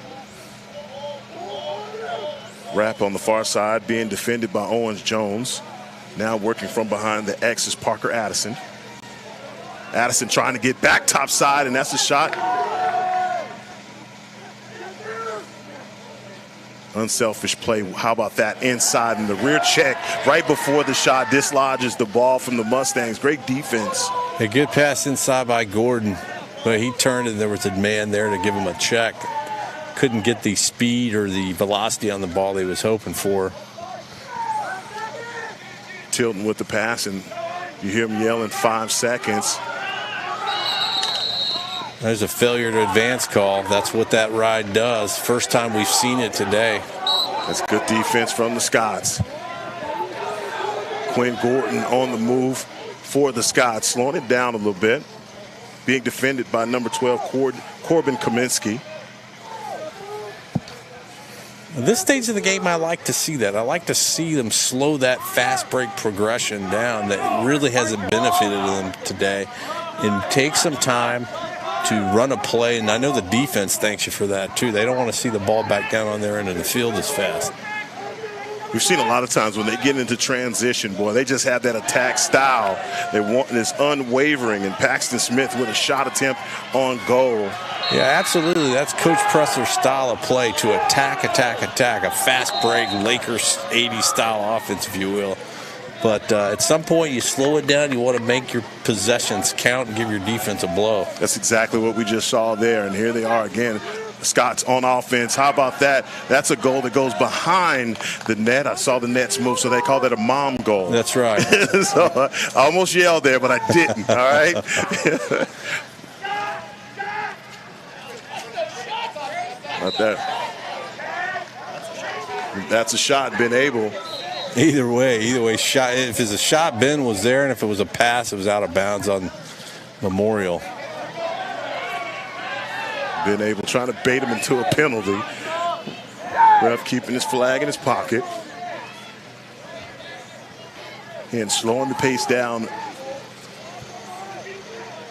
C: Rapp on the far side being defended by Owens Jones. Now working from behind the X is Parker Addison. Addison trying to get back top side, and that's a shot. Unselfish play. How about that inside in the rear check right before the shot dislodges the ball from the Mustangs. Great defense.
I: A good pass inside by Gordon, but he turned and there was a man there to give him a check. Couldn't get the speed or the velocity on the ball he was hoping for.
C: Tilton with the pass, and you hear him yelling 5 seconds.
I: There's a failure to advance call. That's what that ride does. First time we've seen it today.
C: That's good defense from the Scots. Quinn Gordon on the move for the Scots, slowing it down a little bit. Being defended by number 12, Corbin Kaminsky.
I: At this stage of the game, I like to see that. I like to see them slow that fast break progression down that really hasn't benefited them today, and take some time to run a play. And I know the defense thanks you for that too. They don't want to see the ball back down on their end of the field as fast.
C: We've seen a lot of times when they get into transition, boy, they just have that attack style. They want this unwavering, and Paxton Smith with a shot attempt on goal.
I: Yeah, absolutely. That's Coach Presser's style of play, to attack, a fast break, Lakers 80s style offense, if you will. But at some point, you slow it down. You want to make your possessions count and give your defense a blow.
C: That's exactly what we just saw there. And here they are again. Scots on offense. How about that? That's a goal that goes behind the net. I saw the nets move, so they call that a mom goal.
I: That's right.
C: So I almost yelled there, but I didn't. All right. Not that. That's a shot. Ben Abel
I: Either way, shot. If it's a shot, Ben was there, and if it was a pass, it was out of bounds on Memorial.
C: Been able, trying to bait him into a penalty. Ref keeping his flag in his pocket. And slowing the pace down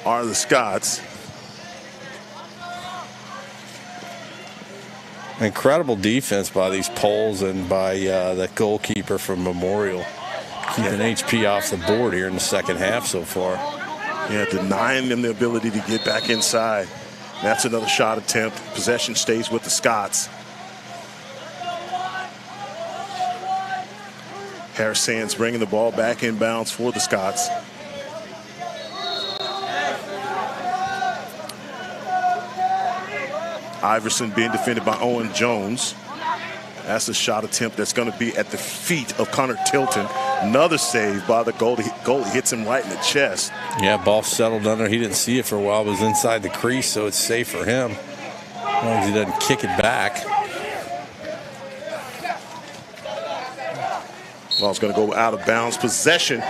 C: are the Scots.
I: Incredible defense by these Poles and by the goalkeeper from Memorial. Keeping HP off the board here in the second half so far.
C: Yeah, denying them the ability to get back inside. That's another shot attempt. Possession stays with the Scots. Harris Sands bringing the ball back inbounds for the Scots. Iverson being defended by Owen Jones. That's a shot attempt that's going to be at the feet of Connor Tilton. Another save by the goalie. Goalie hits him right in the chest.
I: Yeah, ball settled under. He didn't see it for a while. It was inside the crease, so it's safe for him. As long as he doesn't kick it back.
C: Ball's going to go out of bounds. Possession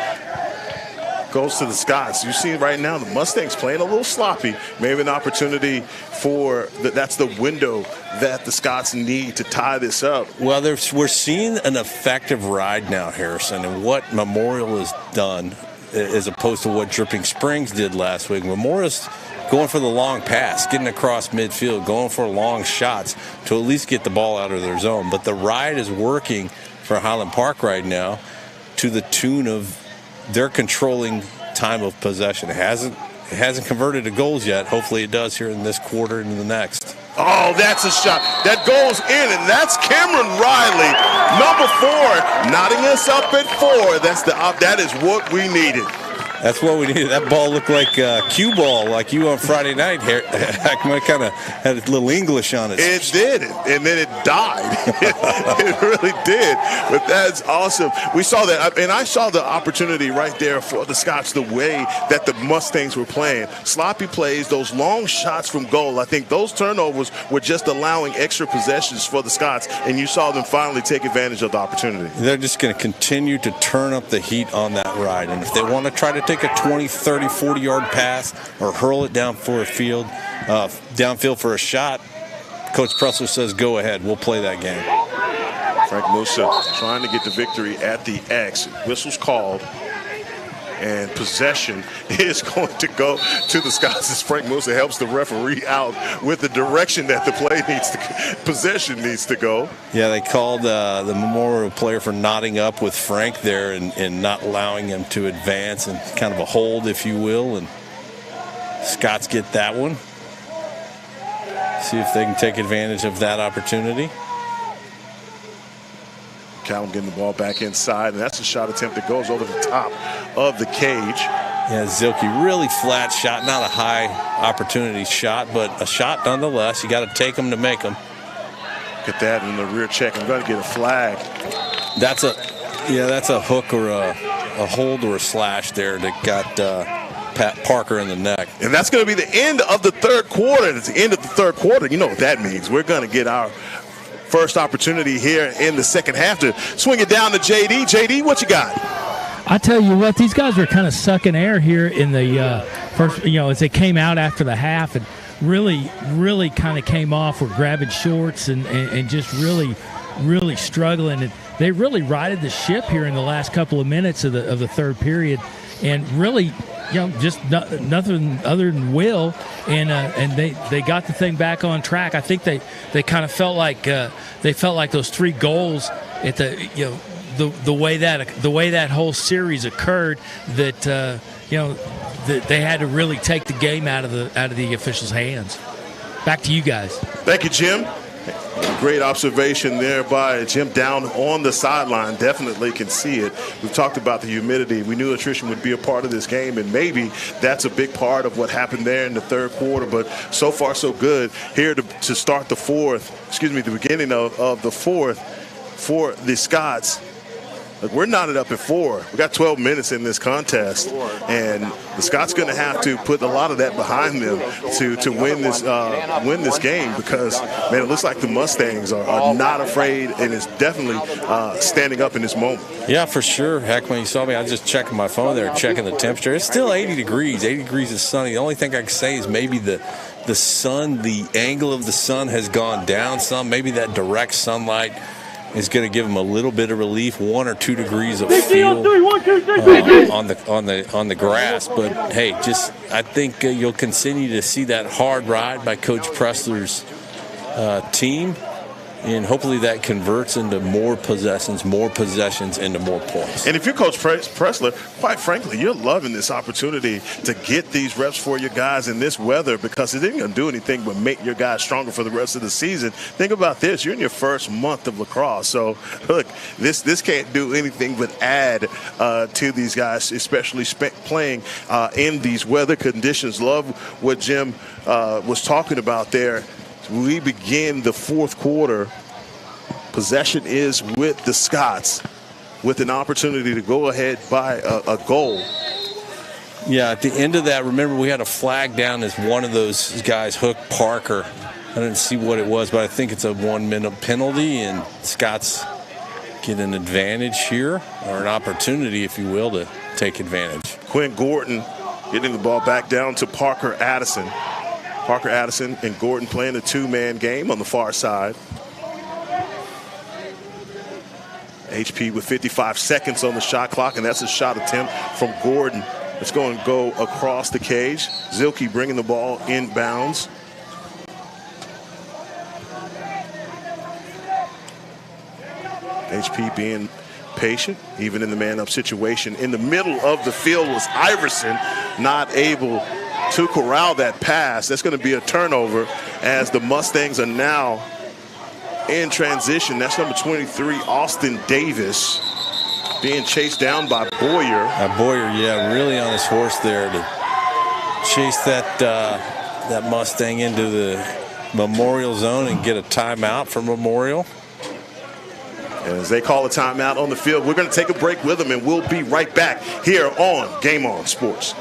C: goes to the Scots. You see right now the Mustangs playing a little sloppy. Maybe an opportunity for that's the window that the Scots need to tie this up.
I: Well, we're seeing an effective ride now, Harrison, and what Memorial has done as opposed to what Dripping Springs did last week. Memorial's going for the long pass, getting across midfield, going for long shots to at least get the ball out of their zone. But the ride is working for Highland Park right now to the tune of they're controlling time of possession. It hasn't converted to goals yet. Hopefully it does here in this quarter and in the next.
C: Oh, that's a shot that goes in, and that's Cameron Riley, number 4, knotting us up at 4. That is what we needed.
I: That's what we needed. That ball looked like cue ball, like you on Friday night. Hackman kind of had a little English on it.
C: It did, and then it died. It really did. But that's awesome. We saw that, and I saw the opportunity right there for the Scots, the way that the Mustangs were playing. Sloppy plays, those long shots from goal. I think those turnovers were just allowing extra possessions for the Scots, and you saw them finally take advantage of the opportunity.
I: They're just going to continue to turn up the heat on that ride, and if they want to try to take a 20, 30, 40-yard pass or hurl it downfield for a shot, Coach Pressler says, go ahead. We'll play that game.
C: Frank Musa trying to get the victory at the X. Whistle's called, and possession is going to go to the Scots as Frank Musa helps the referee out with the direction that the possession needs to go.
I: Yeah, they called the Memorial player for knotting up with Frank there and not allowing him to advance, and kind of a hold, if you will, and Scots get that one. See if they can take advantage of that opportunity.
C: Callum getting the ball back inside, and that's a shot attempt that goes over the top of the cage.
I: Yeah, Zilke, really flat shot, not a high opportunity shot, but a shot nonetheless. You got to take them to make them.
C: Get that in the rear check. I'm going to get a flag.
I: That's a hook or a hold or a slash there that got Pat Parker in the neck.
C: And that's going to be the end of the third quarter. It's the end of the third quarter. You know what that means. We're going to get our first opportunity here in the second half to swing it down to JD. JD, what you got?
M: I tell you what, these guys were kind of sucking air here in the first, as they came out after the half, and really kind of came off, were grabbing shorts and just really struggling. And they really righted the ship here in the last couple of minutes of the third period, and really, just nothing other than will, and they got the thing back on track. I think they kind of felt like those 3 goals at the way that whole series occurred, that that they had to really take the game out of the officials' hands. Back to you guys.
C: Thank you, Jim. Great observation there by Jim down on the sideline. Definitely can see it. We've talked about the humidity. We knew attrition would be a part of this game, and maybe that's a big part of what happened there in the third quarter. But so far, so good here to start the beginning of the fourth for the Scots. Look, we're knotted up at 4. We got 12 minutes in this contest, and the Scots going to have to put a lot of that behind them to win this game, because, man, it looks like the Mustangs are not afraid and is definitely standing up in this moment.
I: Yeah, for sure. Heck, when you saw me, I was just checking my phone there, checking the temperature. It's still 80 degrees. 80 degrees is sunny. The only thing I can say is maybe the sun, the angle of the sun has gone down some. Maybe that direct sunlight is going to give them a little bit of relief, 1 or 2 degrees of feel on the grass. But hey, I think you'll continue to see that hard ride by Coach Pressler's team, and hopefully that converts into more possessions into more points.
C: And if you're Coach Pressler, quite frankly, you're loving this opportunity to get these reps for your guys in this weather, because it isn't going to do anything but make your guys stronger for the rest of the season. Think about this. You're in your first month of lacrosse. So, look, this can't do anything but add to these guys, especially playing in these weather conditions. Love what Jim was talking about there. We begin the fourth quarter. Possession is with the Scots, with an opportunity to go ahead by a goal.
I: Yeah, at the end of that, remember we had a flag down as one of those guys, Hook Parker. I didn't see what it was, but I think it's a 1-minute penalty, and Scots get an advantage here, or an opportunity, if you will, to take advantage.
C: Quinn Gordon getting the ball back down to Parker Addison. Parker Addison and Gordon playing a 2-man game on the far side. HP with 55 seconds on the shot clock, and that's a shot attempt from Gordon. It's going to go across the cage. Zilke bringing the ball inbounds. HP being patient, even in the man-up situation. In the middle of the field was Iverson, not able to corral that pass. That's going to be a turnover, as the Mustangs are now in transition. That's number 23, Austin Davis, being chased down by Boyer.
I: Boyer, yeah, really on his horse there to chase that Mustang into the Memorial zone and get a timeout for Memorial.
C: As they call a timeout on the field, we're going to take a break with them, and we'll be right back here on Game On Sports.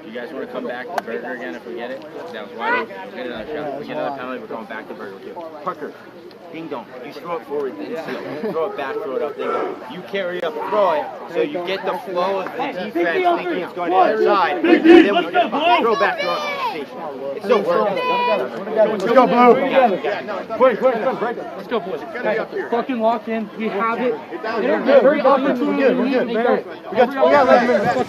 Q: You guys want to come back to burger again if we get it? That was wide open. Get another shot. If we get another penalty, we're going back to burger too. Parker, ding dong. You throw it forward, then seal. Throw it back, throw it up, ding dong. You carry up, throw it, so you get the flow of the defense thinking it's going to the other side. And then we get throw back, throw up. It's still working.
B: Let's go, Blue. Quick, let's go, boys. Fucking lock in. We have it. Very opportunity. We're good. We got 11 minutes.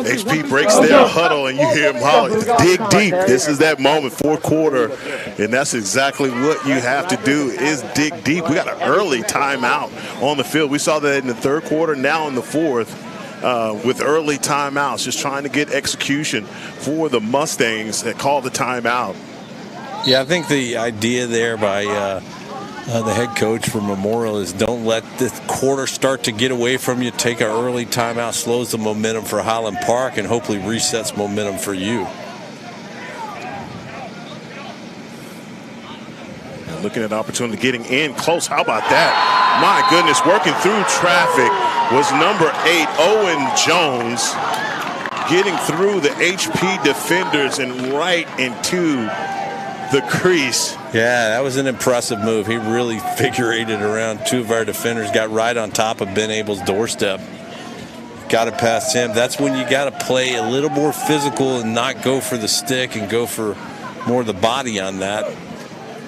C: HP breaks their huddle, and you hear him holler, dig deep. This is that moment, fourth quarter, and that's exactly what you have to do, is dig deep. We got an early timeout on the field. We saw that in the third quarter, now in the fourth. With early timeouts, just trying to get execution for the Mustangs that call the timeout.
I: Yeah, I think the idea there by the head coach for Memorial is don't let the quarter start to get away from you. Take an early timeout, slows the momentum for Highland Park, and hopefully resets momentum for you.
C: And looking at an opportunity, getting in close. How about that? My goodness, working through traffic was number 8, Owen Jones, getting through the HP defenders and right into the crease.
I: Yeah, that was an impressive move. He really figure-eighted around 2 of our defenders, got right on top of Ben Abel's doorstep. Got it past him. That's when you got to play a little more physical and not go for the stick and go for more of the body on that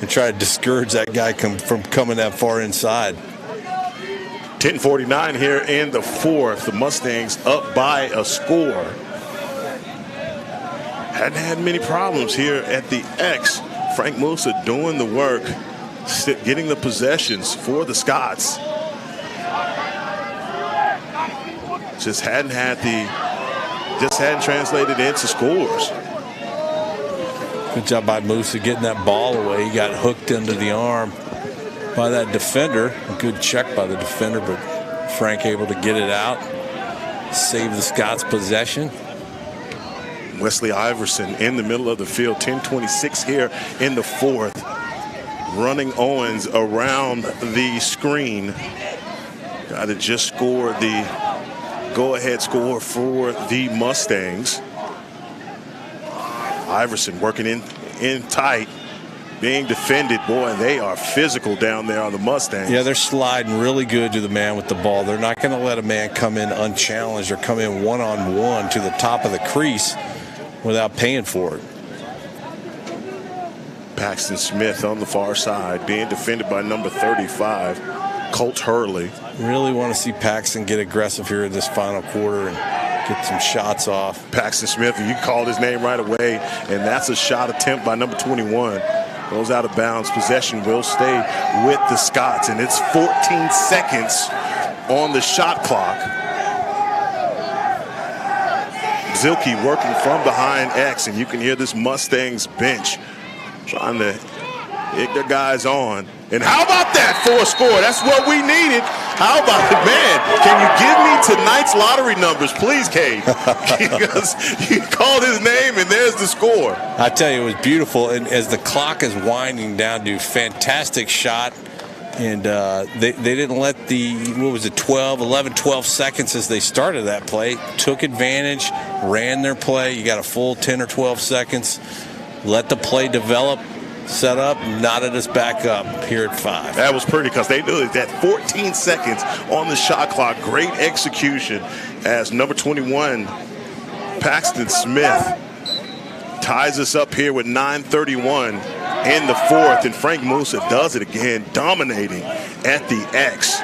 I: and try to discourage that guy from coming that far inside.
C: 10:49 here in the fourth. The Mustangs up by a score. Hadn't had many problems here at the X. Frank Musa doing the work getting the possessions for the Scots. Just hadn't translated into scores.
I: Good job by Musa getting that ball away. He got hooked into the arm by that defender. A good check by the defender, but Frank able to get it out, save the Scots possession.
C: Wesley Iverson in the middle of the field. 10:26 here in the fourth. Running Owens around the screen. Got to just score the go-ahead score for the Mustangs. Iverson working in tight, being defended. Boy, they are physical down there on the Mustangs.
I: Yeah, they're sliding really good to the man with the ball. They're not going to let a man come in unchallenged or come in one-on-one to the top of the crease without paying for it.
C: Paxton Smith on the far side, being defended by number 35, Colt Hurley.
I: Really want to see Paxton get aggressive here in this final quarter and get some shots off.
C: Paxton Smith, you called his name right away, and that's a shot attempt by number 21. Goes out of bounds. Possession will stay with the Scots, and it's 14 seconds on the shot clock. Zilke working from behind X, and you can hear this Mustangs bench trying to egg their guys on. And how about that for a score? That's what we needed. How about it, man? Can you give me tonight's lottery numbers, please, Cade? Because you called his name, and there's the score.
I: I tell you, it was beautiful. And as the clock is winding down, dude, fantastic shot. And they didn't let the, 11, 12 seconds as they started that play. Took advantage, ran their play. You got a full 10 or 12 seconds. Let the play develop. Set up, knotted us back up here at 5.
C: That was pretty, because they knew that 14 seconds on the shot clock. Great execution as number 21, Paxton Smith, ties us up here with 9:31 in the fourth. And Frank Musa does it again, dominating at the X.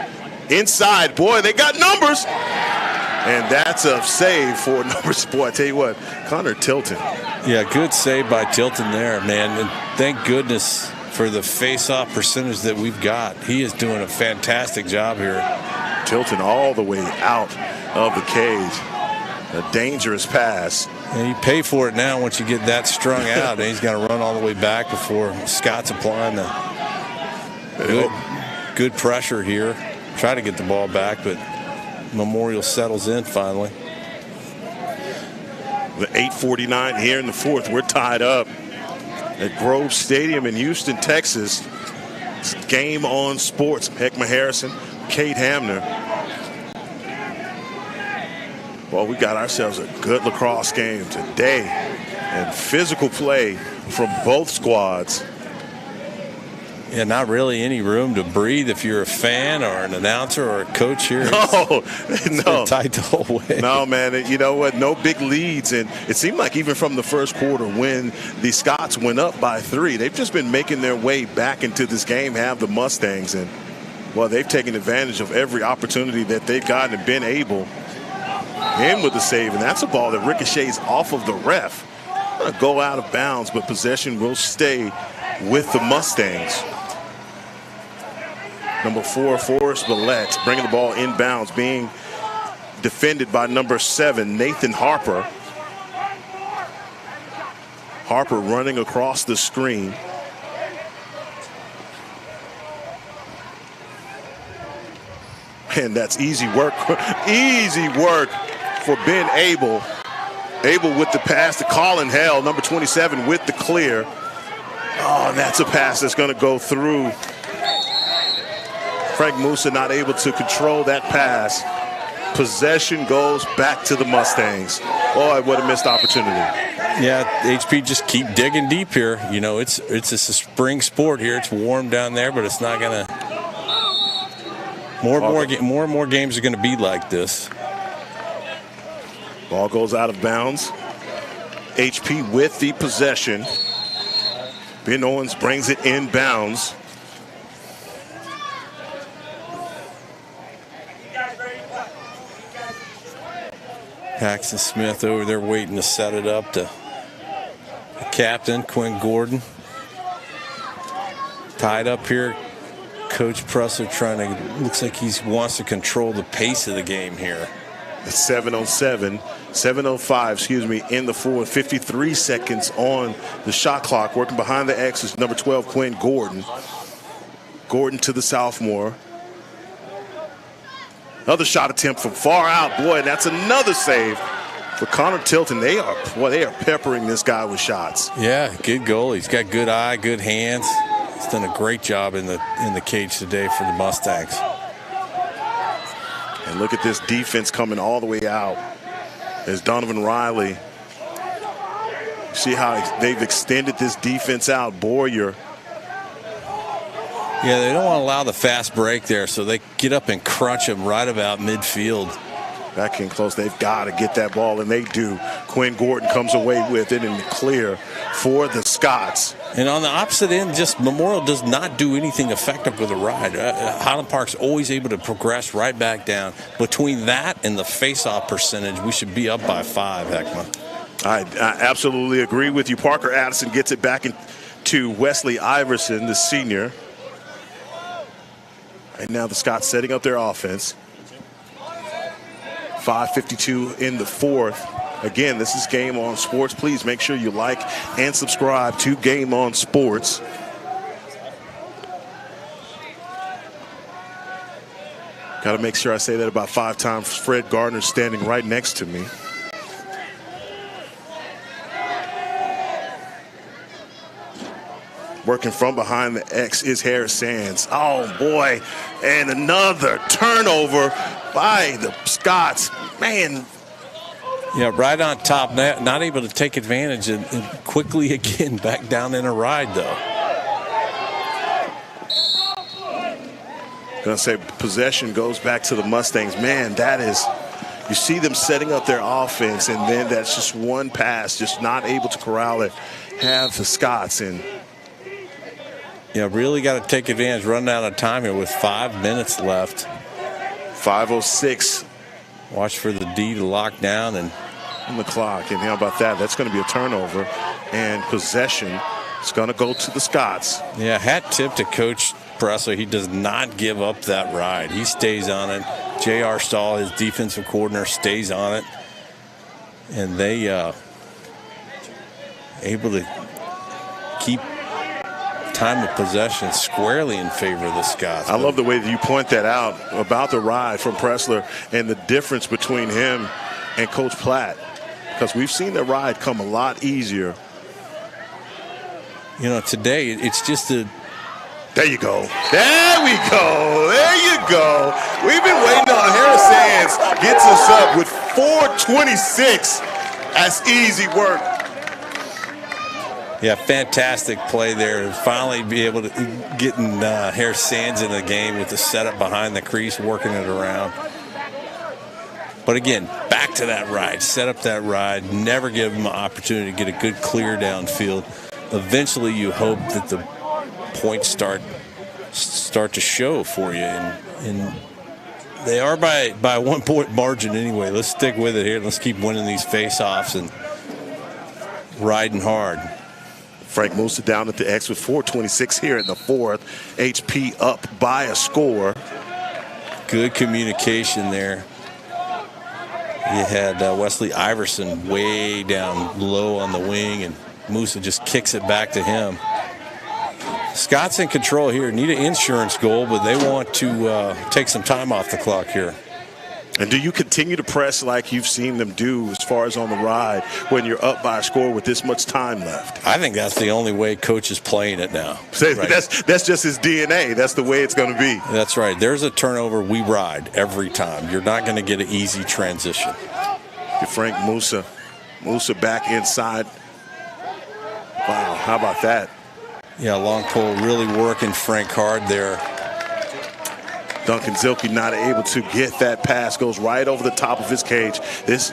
C: Inside, boy, they got numbers. And that's a save for numbers. Boy, I tell you what, Connor Tilton.
I: Yeah, good save by Tilton there, man. And thank goodness for the face-off percentage that we've got. He is doing a fantastic job here.
C: Tilton all the way out of the cage. A dangerous pass.
I: And you pay for it now once you get that strung out. And he's got to run all the way back before Scott's applying the good pressure here. Try to get the ball back, but Memorial settles in finally.
C: The 8:49 here in the fourth. We're tied up at Grove Stadium in Houston, Texas. It's Game On Sports. Heckma Harrison, Kate Hamner. Well, we got ourselves a good lacrosse game today, and physical play from both squads.
I: Yeah, not really any room to breathe if you're a fan or an announcer or a coach here. It's been tight the whole way.
C: No, man. You know what? No big leads. And it seemed like even from the first quarter when the Scots went up by 3, they've just been making their way back into this game, have the Mustangs. And, well, they've taken advantage of every opportunity that they've gotten and been able in with the save. And that's a ball that ricochets off of the ref. Gonna go out of bounds, but possession will stay with the Mustangs. Number 4, Forrest Millette, bringing the ball inbounds, being defended by number 7, Nathan Harper. Harper running across the screen. And that's easy work. Easy work for Ben Abel. Abel with the pass to Colin Hell, number 27 with the clear. Oh, and that's a pass that's going to go through. Frank Musa not able to control that pass. Possession goes back to the Mustangs. Boy, what a missed opportunity.
I: Yeah, HP just keep digging deep here. You know, it's a spring sport here. It's warm down there, but it's not going to. More and more games are going to be like this.
C: Ball goes out of bounds. HP with the possession. Ben Owens brings it inbounds.
I: Paxton Smith over there waiting to set it up to the captain, Quinn Gordon. Tied up here. Coach Pressler trying to, looks like he wants to control the pace of the game here.
C: 7:05, in the fourth. 53 seconds on the shot clock. Working behind the X is number 12, Quinn Gordon. Gordon to the sophomore. Another shot attempt from far out. Boy, that's another save for Connor Tilton. They are peppering this guy with shots.
I: Yeah, good goal. He's got good eye, good hands. He's done a great job in the cage today for the Mustangs.
C: And look at this defense coming all the way out as Donovan Riley. See how they've extended this defense out. Boyer.
I: Yeah, they don't want to allow the fast break there, so they get up and crunch him right about midfield.
C: Back in close. They've got to get that ball, and they do. Quinn Gordon comes away with it in the clear for the Scots.
I: And on the opposite end, just Memorial does not do anything effective with a ride. Highland Park's always able to progress right back down. Between that and the face-off percentage, we should be up by 5, Heckma.
C: I absolutely agree with you. Parker Addison gets it back to Wesley Iverson, the senior. Right now the Scots setting up their offense. 5:52 in the fourth. Again, this is Game On Sports. Please make sure you like and subscribe to Game On Sports. Got to make sure I say that about 5 times. Fred Gardner's standing right next to me. Working from behind the X is Harris Sands. Oh, boy. And another turnover by the Scots. Man.
I: Yeah, right on top. Not able to take advantage. And quickly again back down in a ride, though.
C: Gonna say possession goes back to the Mustangs. Man, that is, you see them setting up their offense, and then that's just one pass, just not able to corral it. Have the Scots in.
I: Yeah, really got to take advantage. Running out of time here with 5 minutes left.
C: 5:06.
I: Watch for the D to lock down and
C: on the clock. And how about that? That's going to be a turnover, and possession is going to go to the Scots.
I: Yeah, hat tip to Coach Pressler. He does not give up that ride. He stays on it. J.R. Stahl, his defensive coordinator, stays on it, and they able to keep time of possession squarely in favor of the Scots.
C: I love the way that you point that out about the ride from Pressler and the difference between him and Coach Platt, because we've seen the ride come a lot easier.
I: You know, today it's just a.
C: There you go. There we go. There you go. We've been waiting on Harris Sands. Gets us up with 4:26. That's easy work.
I: Yeah, fantastic play there. Finally be able to get Harris Sands in the game with the setup behind the crease, working it around. But again, back to that ride. Set up that ride. Never give them an opportunity to get a good clear downfield. Eventually, you hope that the points start to show for you, and they are by 1 point margin anyway. Let's stick with it here. Let's keep winning these face-offs and riding hard.
C: Frank Musa down at the X with 4:26 here in the fourth. HP up by a score.
I: Good communication there. You had Wesley Iverson way down low on the wing, and Musa just kicks it back to him. Scott's in control here. Need an insurance goal, but they want to take some time off the clock here.
C: And do you continue to press like you've seen them do as far as on the ride when you're up by a score with this much time left?
I: I think that's the only way Coach is playing it now.
C: Right. That's just his DNA. That's the way it's going to be.
I: That's right. There's a turnover. We ride every time. You're not going to get an easy transition.
C: Frank Musa. Musa back inside. Wow, how about that?
I: Yeah, long pole really working Frank hard there.
C: Duncan Zilke not able to get that pass. Goes right over the top of his cage. This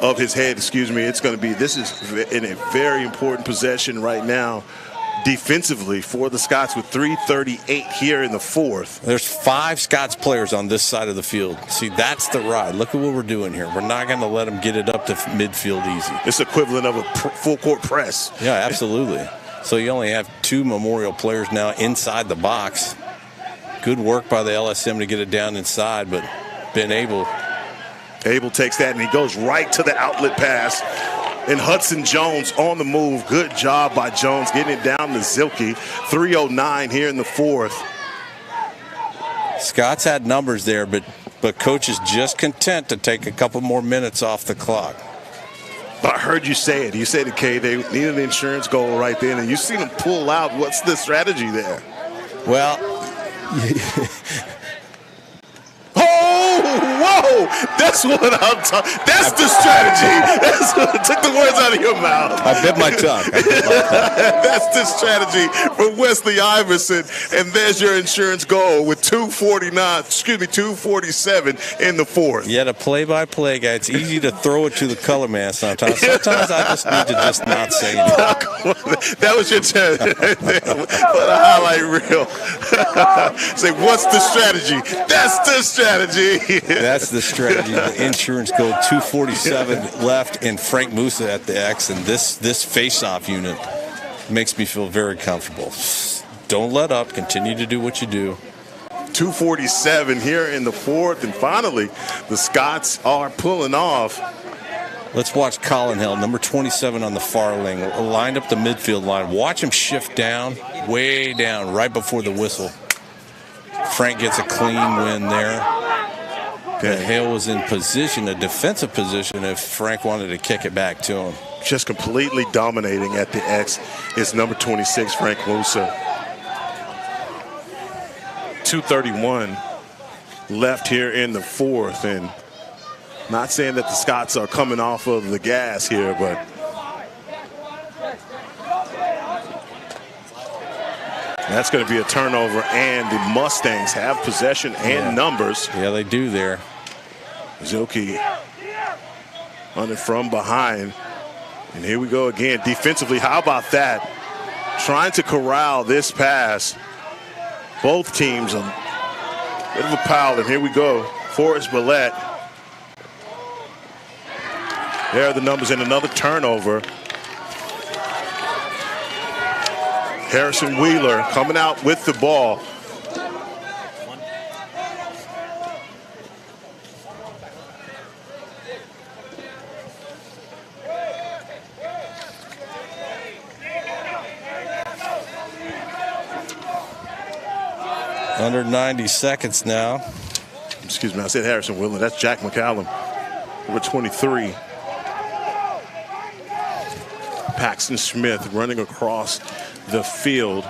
C: of his head, excuse me. It's going to be, this is in a very important possession right now defensively for the Scots with 3:38 here in the fourth.
I: There's 5 Scots players on this side of the field. See, that's the ride. Look at what we're doing here. We're not going to let them get it up to midfield easy.
C: It's equivalent of a full court press.
I: Yeah, absolutely. So you only have 2 Memorial players now inside the box. Good work by the LSM to get it down inside, but been able.
C: Abel takes that, and he goes right to the outlet pass. And Hudson Jones on the move. Good job by Jones getting it down to Zilke. 3:09 here in the fourth.
I: Scott's had numbers there, but Coach is just content to take a couple more minutes off the clock.
C: I heard you say it. You said it, Kay. They needed an insurance goal right then, and you seen them pull out. What's the strategy there?
I: Well,
C: whoa! That's what I'm talking. That's the strategy. That's what took the words out of your mouth.
I: I bit my tongue.
C: That's the strategy for Wesley Iverson, and there's your insurance goal with 2:47 in the fourth.
I: Yeah, the play-by-play guy. It's easy to throw it to the color man sometimes. Sometimes I just need to just not say anything.
C: That was your turn. What a highlight reel. Say, what's the strategy? That's the strategy.
I: That's the strategy. The insurance goal, 2:47 left, and Frank Musa at the X, and this face-off unit makes me feel very comfortable. Don't let up. Continue to do what you do.
C: 2:47 here in the fourth, and finally, the Scots are pulling off.
I: Let's watch Colin Hill, number 27 on the far lane, lined up the midfield line. Watch him shift down, way down, right before the whistle. Frank gets a clean win there. Hale was in position, a defensive position, if Frank wanted to kick it back to him.
C: Just completely dominating at the X is number 26, Frank Musa. 2:31 left here in the fourth, and not saying that the Scots are coming off of the gas here, but that's going to be a turnover, and the Mustangs have possession and numbers.
I: Yeah, they do there.
C: Zilke on it from behind. And here we go again. Defensively, how about that? Trying to corral this pass. Both teams a bit of a pile, and here we go. Forrest Billette. There are the numbers, and another turnover. Harrison Wheeler coming out with the ball.
I: Under 90 seconds now.
C: Excuse me, I said Harrison Wheeler. That's Jack McCallum, number 23. Paxton Smith running across the field.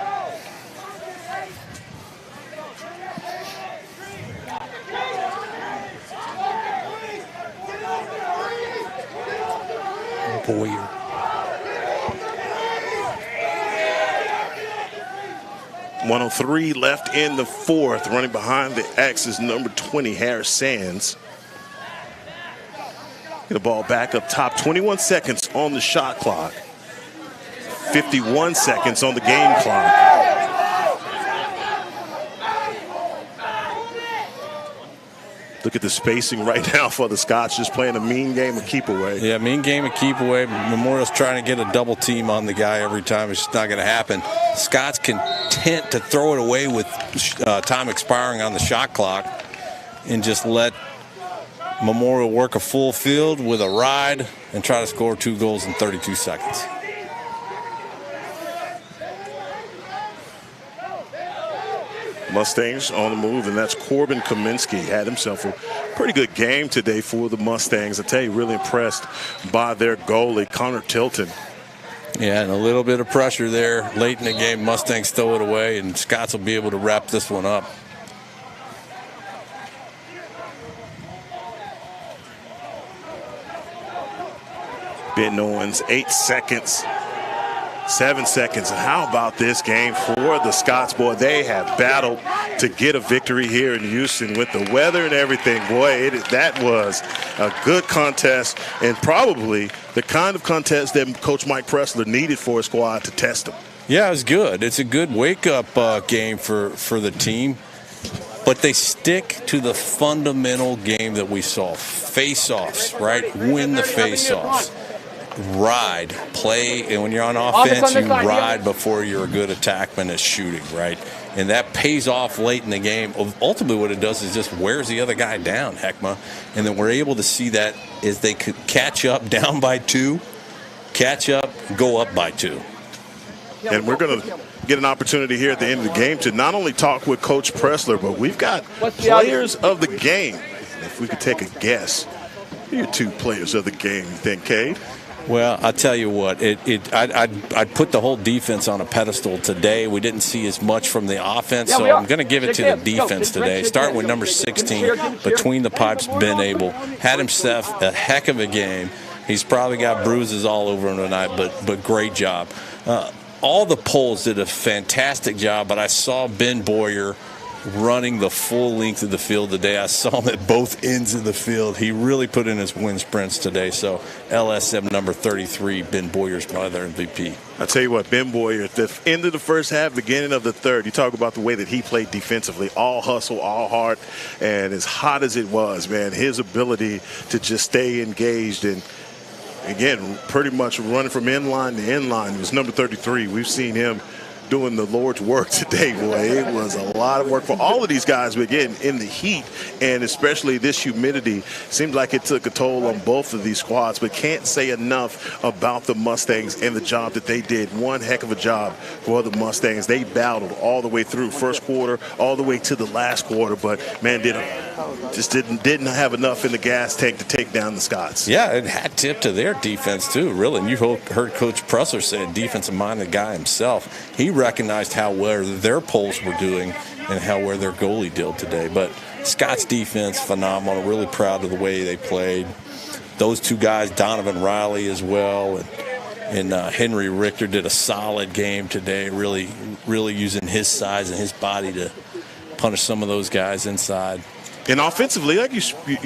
I: Boyer.
C: .103 left in the fourth. Running behind the X is number 20, Harris Sands. Get the ball back up top. 21 seconds on the shot clock. 51 seconds on the game clock. Look at the spacing right now for the Scots, just playing a mean game of keep away.
I: Yeah, mean game of keep away. Memorial's trying to get a double team on the guy every time. It's just not going to happen. Scots content to throw it away with time expiring on the shot clock and just let Memorial work a full field with a ride and try to score 2 goals in 32 seconds.
C: Mustangs on the move, and that's Corbin Kaminsky. Had himself a pretty good game today for the Mustangs. I tell you, really impressed by their goalie, Connor Tilton.
I: Yeah, and a little bit of pressure there late in the game. Mustangs throw it away, and Scots will be able to wrap this one up.
C: Ben Owens, 8 seconds. 7 seconds. And how about this game for the Scots? Boy, they have battled to get a victory here in Houston with the weather and everything. Boy, that was a good contest, and probably the kind of contest that Coach Mike Pressler needed for a squad to test them.
I: Yeah, it was good. It's a good wake-up game for the team. But they stick to the fundamental game that we saw. Face-offs, right? Win the face-offs. ride, play, and when you're on offense, you ride before you're a good attackman at shooting, right? And that pays off late in the game. Ultimately, what it does is just wears the other guy down, Heckma. And then we're able to see that as they could catch up down by 2, catch up, go up by 2.
C: And we're going to get an opportunity here at the end of the game to not only talk with Coach Pressler, but we've got players of the game. If we could take a guess, who are your 2 players of the game, you think, Cade?
I: Well, I'll tell you what, I'd put the whole defense on a pedestal today. We didn't see as much from the offense, so I'm going to give it to the defense today. Starting with number 16, between the pipes, Ben Abel. Had himself a heck of a game. He's probably got bruises all over him tonight, but great job. All the polls did a fantastic job, but I saw Ben Boyer running the full length of the field today. I saw him at both ends of the field. He really put in his wind sprints today. So LSM number 33, Ben Boyer's my other MVP.
C: I tell you what, Ben Boyer, at the end of the first half, beginning of the third, you talk about the way that he played defensively, all hustle, all heart, and as hot as it was, man, his ability to just stay engaged and, again, pretty much running from end line to end line. It was number 33. We've seen him doing the Lord's work today, boy. It was a lot of work for all of these guys, but again, in the heat and especially this humidity, seems like it took a toll on both of these squads, but can't say enough about the Mustangs and the job that they did. One heck of a job for the Mustangs. They battled all the way through first quarter, all the way to the last quarter, but man, didn't have enough in the gas tank to take down the Scots.
I: Yeah, it hat tip to their defense too, really. And you heard Coach Pressler say, defensive-minded guy himself. He recognized how well their polls were doing and how well their goalie did today. But Scott's defense, phenomenal. Really proud of the way they played. Those 2 guys, Donovan Riley as well, and Henry Richter did a solid game today, really using his size and his body to punish some of those guys inside.
C: And offensively, like you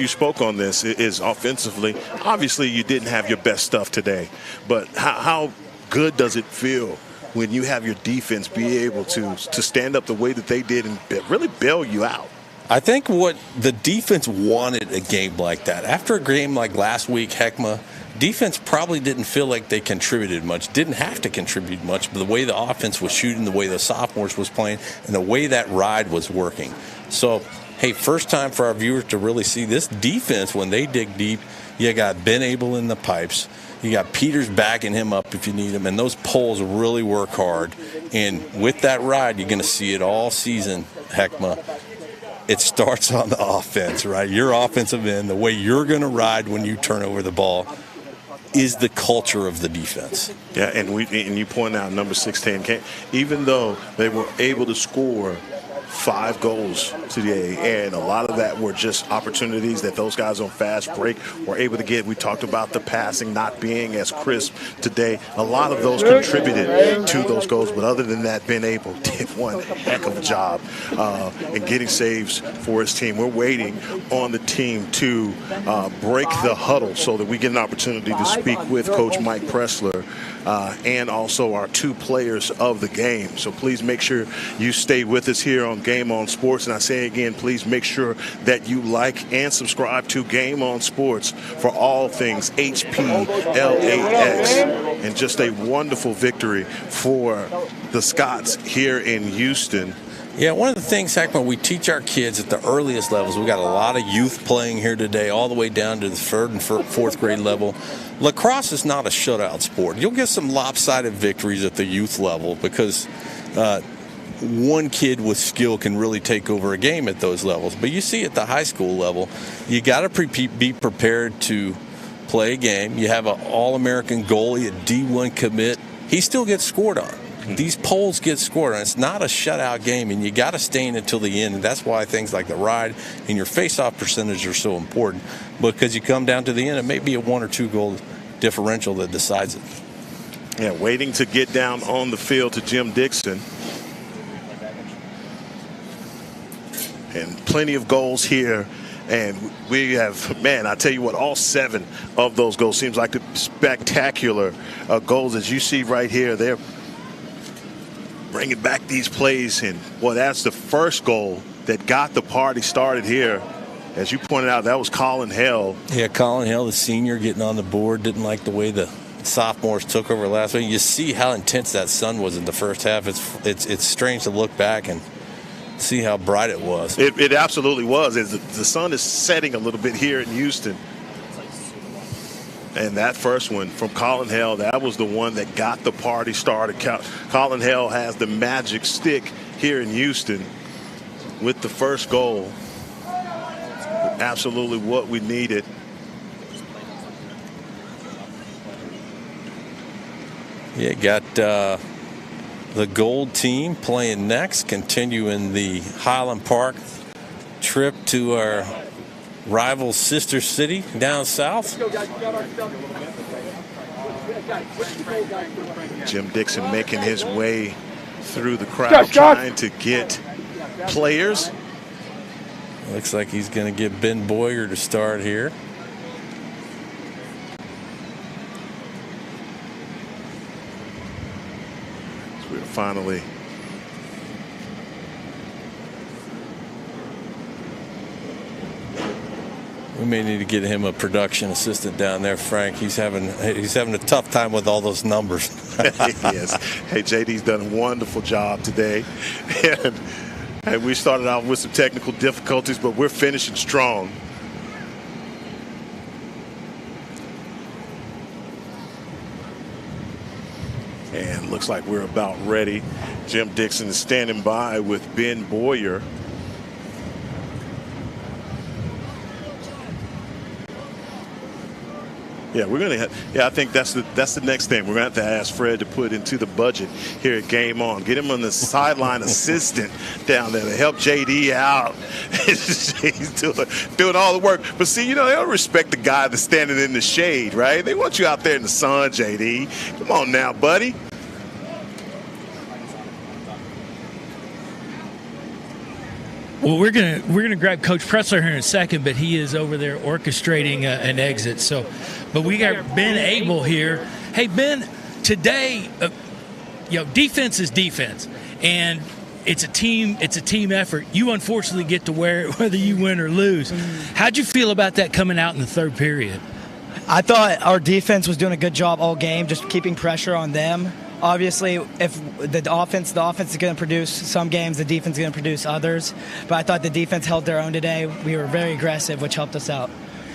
C: spoke on this, is offensively, obviously you didn't have your best stuff today, but how good does it feel when you have your defense be able to stand up the way that they did and really bail you out?
I: I think what the defense wanted a game like that. After a game like last week, Heckma, defense probably didn't feel like they contributed much, didn't have to contribute much, but the way the offense was shooting, the way the sophomores was playing, and the way that ride was working. So, hey, first time for our viewers to really see this defense when they dig deep. You got Ben Abel in the pipes. You got Peters backing him up if you need him, and those poles really work hard. And with that ride, you're going to see it all season, Heckma. It starts on the offense, right? Your offensive end, the way you're going to ride when you turn over the ball, is the culture of the defense.
C: Yeah, and you point out number 16, even though they were able to score 5 goals today, and a lot of that were just opportunities that those guys on fast break were able to get. We talked about the passing not being as crisp today. A lot of those contributed to those goals, but other than that, Ben Abel did one heck of a job in getting saves for his team. We're waiting on the team to break the huddle so that we get an opportunity to speak with Coach Mike Pressler and also our 2 players of the game. So please make sure you stay with us here on Game On Sports. And I say again, please make sure that you like and subscribe to Game On Sports for all things HPLAX. And just a wonderful victory for the Scots here in Houston.
I: Yeah, one of the things, Heckman, we teach our kids at the earliest levels. We've got a lot of youth playing here today, all the way down to the 3rd and 4th grade level. Lacrosse is not a shutout sport. You'll get some lopsided victories at the youth level because one kid with skill can really take over a game at those levels. But you see at the high school level, you got to be prepared to play a game. You have an All-American goalie, a D1 commit. He still gets scored on. These poles get scored on. It's not a shutout game, and you got to stay in until the end. And that's why things like the ride and your face-off percentage are so important, because you come down to the end, it may be a 1 or 2 goal differential that decides it.
C: Yeah, waiting to get down on the field to Jim Dixon. And plenty of goals here. And we have, man, I tell you what, all 7 of those goals seems like the spectacular goals as you see right here. They're bringing back these plays, and well, that's the first goal that got the party started here. As you pointed out, that was Colin Hale.
I: Yeah, Colin Hale, the senior, getting on the board. Didn't like the way the sophomores took over last week. You see how intense that sun was in the first half. It's strange to look back and see how bright it was.
C: It absolutely was. The sun is setting a little bit here in Houston. And that first one from Colin Hale, that was the one that got the party started. Colin Hale has the magic stick here in Houston with the first goal. Absolutely what we needed.
I: Yeah, got the gold team playing next, continuing the Highland Park trip to our rival sister city down south.
C: Jim Dixon making his way through the crowd, trying to get players.
I: Looks like he's going to get Ben Boyer to start here.
C: So we're finally
I: we may need to get him a production assistant down there, Frank. He's having a tough time with all those numbers.
C: Yes. Hey, JD's done a wonderful job today. And we started out with some technical difficulties, but we're finishing strong. And looks like we're about ready. Jim Dixon is standing by with Ben Boyer. Yeah, we're gonna have, I think that's the next thing. We're gonna have to ask Fred to put into the budget here at Game On. Get him on the sideline assistant down there to help JD out. He's doing all the work. But see, they don't respect the guy that's standing in the shade, right? They want you out there in the sun, JD. Come on now, buddy.
M: Well, we're gonna grab Coach Pressler here in a second, but he is over there orchestrating an exit. So, but we got Ben Abel here. Hey, Ben, today, defense is defense, and it's a team effort. You unfortunately get to wear it whether you win or lose. How'd you feel about that coming out in the third period?
R: I thought our defense was doing a good job all game, just keeping pressure on them. Obviously, if the offense is going to produce some games, the defense is going to produce others. But I thought the defense held their own today. We were very aggressive, which helped us out.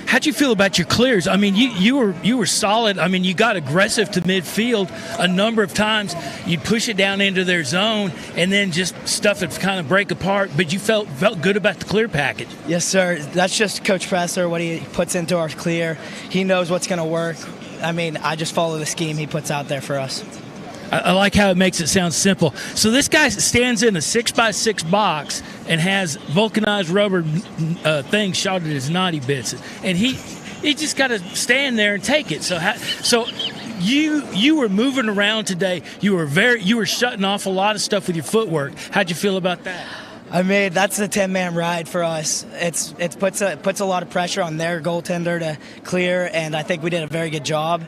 M: How'd you feel about your clears? I mean, you were solid. I mean, you got aggressive to midfield a number of times. You'd push it down into their zone and then just stuff it kind of break apart. But you felt good about the clear package.
R: Yes, sir. That's just Coach Presser, what he puts into our clear. He knows what's going to work. I mean, I just follow the scheme he puts out there for us.
M: I like how it makes it sound simple. So this guy stands in a 6x6 box and has vulcanized rubber things shot at his naughty bits, and he just got to stand there and take it. So you were moving around today. You were shutting off a lot of stuff with your footwork. How'd you feel about that?
R: I mean, that's a 10-man ride for us. It puts a lot of pressure on their goaltender to clear, and I think we did a very good job.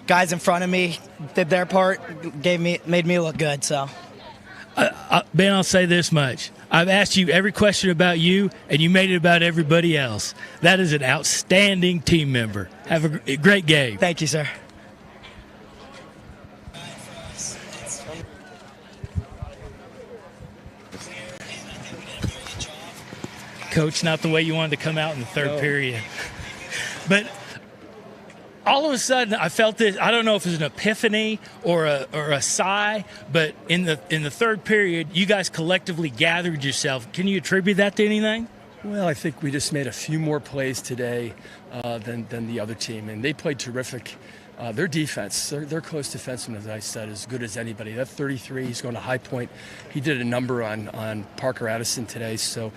R: Guys in front of me did their part, made me look good. So,
M: Ben, I'll say this much: I've asked you every question about you, and you made it about everybody else. That is an outstanding team member. Have a great game.
R: Thank you, sir.
M: Coach, not the way you wanted to come out in the third period, but. All of a sudden, I felt this. I don't know if it was an epiphany or a sigh, but in the third period, you guys collectively gathered yourself. Can you attribute that to anything?
O: Well, I think we just made a few more plays today than the other team, and they played terrific. Their defense, their close defenseman, as I said, is as good as anybody. That 33, he's going to High Point. He did a number on Parker Addison today, so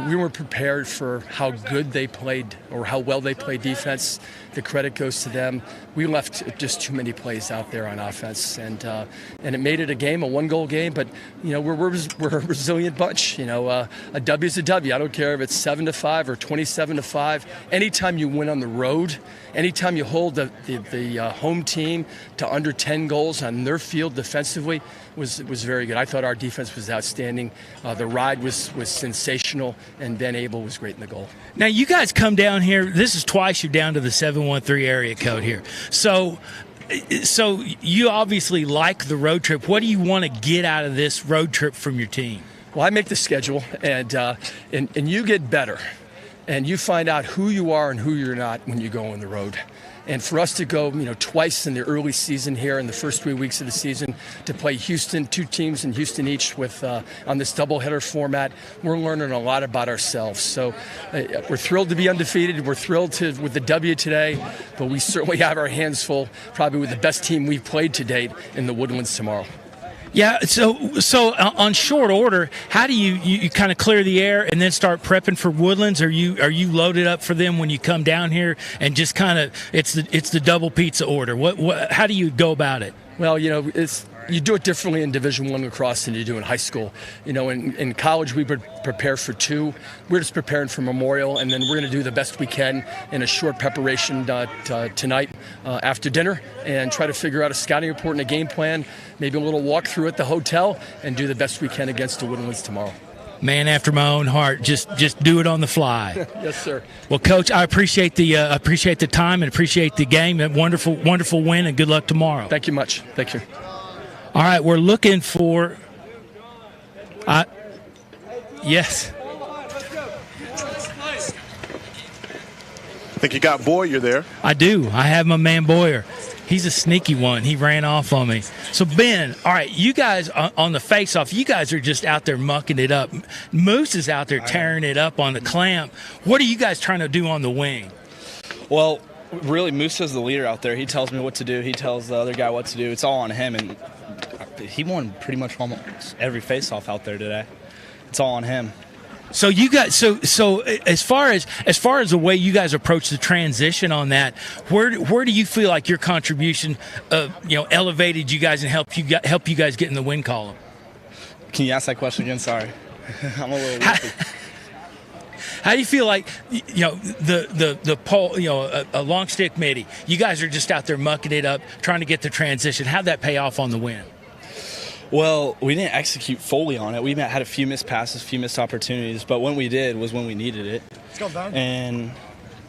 O: we weren't prepared for how good they played or how well they played defense. The credit goes to them. We left just too many plays out there on offense, and it made it a one-goal game. But we're a resilient bunch. A W is a W. I don't care if it's 7-5 or 27-5. Anytime you win on the road, anytime you hold the home team to under 10 goals on their field defensively was very good. I thought our defense was outstanding. The ride was sensational, and Ben Abel was great in the goal.
M: Now, you guys come down here. This is twice you're down to the 713 area code here. So So you obviously like the road trip. What do you want to get out of this road trip from your team?
O: Well, I make the schedule, and you get better, and you find out who you are and who you're not when you go on the road. And for us to go, twice in the early season here in the first 3 weeks of the season to play Houston, 2 teams in Houston each with on this doubleheader format, we're learning a lot about ourselves. So we're thrilled to be undefeated. We're thrilled with the W today, but we certainly have our hands full, probably with the best team we've played to date in the Woodlands tomorrow.
M: Yeah, so on short order, how do you kind of clear the air and then start prepping for Woodlands? Are you loaded up for them when you come down here and just kind of it's the double pizza order? What how do you go about it?
O: Well, you do it differently in Division I lacrosse than you do in high school. In college we would prepare for 2. We're just preparing for Memorial, and then we're going to do the best we can in a short preparation tonight after dinner and try to figure out a scouting report and a game plan, maybe a little walkthrough at the hotel, and do the best we can against the Woodlands tomorrow.
M: Man after my own heart, just do it on the fly.
O: Yes, sir.
M: Well, Coach, I appreciate the time and appreciate the game. A wonderful win, and good luck tomorrow.
O: Thank you much. Thank you.
M: All right, we're looking for. Yes.
C: I think you got Boyer there.
M: I do. I have my man Boyer. He's a sneaky one. He ran off on me. So, Ben, all right, you guys on the face-off, you guys are just out there mucking it up. Moose is out there tearing it up on the clamp. What are you guys trying to do on the wing?
S: Well, really, Moose is the leader out there. He tells me what to do. He tells the other guy what to do. It's all on him, and he won pretty much almost every face-off out there today. It's all on him.
M: So you guys, so as far as the way you guys approach the transition on that, where do you feel like your contribution, elevated you guys and help you guys get in the win column?
S: Can you ask that question again? Sorry, I'm a little loopy.
M: How do you feel like the pole, a long stick midi? You guys are just out there mucking it up, trying to get the transition. How'd that pay off on the win?
S: Well, we didn't execute fully on it. We had a few missed passes, a few missed opportunities, but when we did was when we needed it.
B: Let's go, Don.
S: And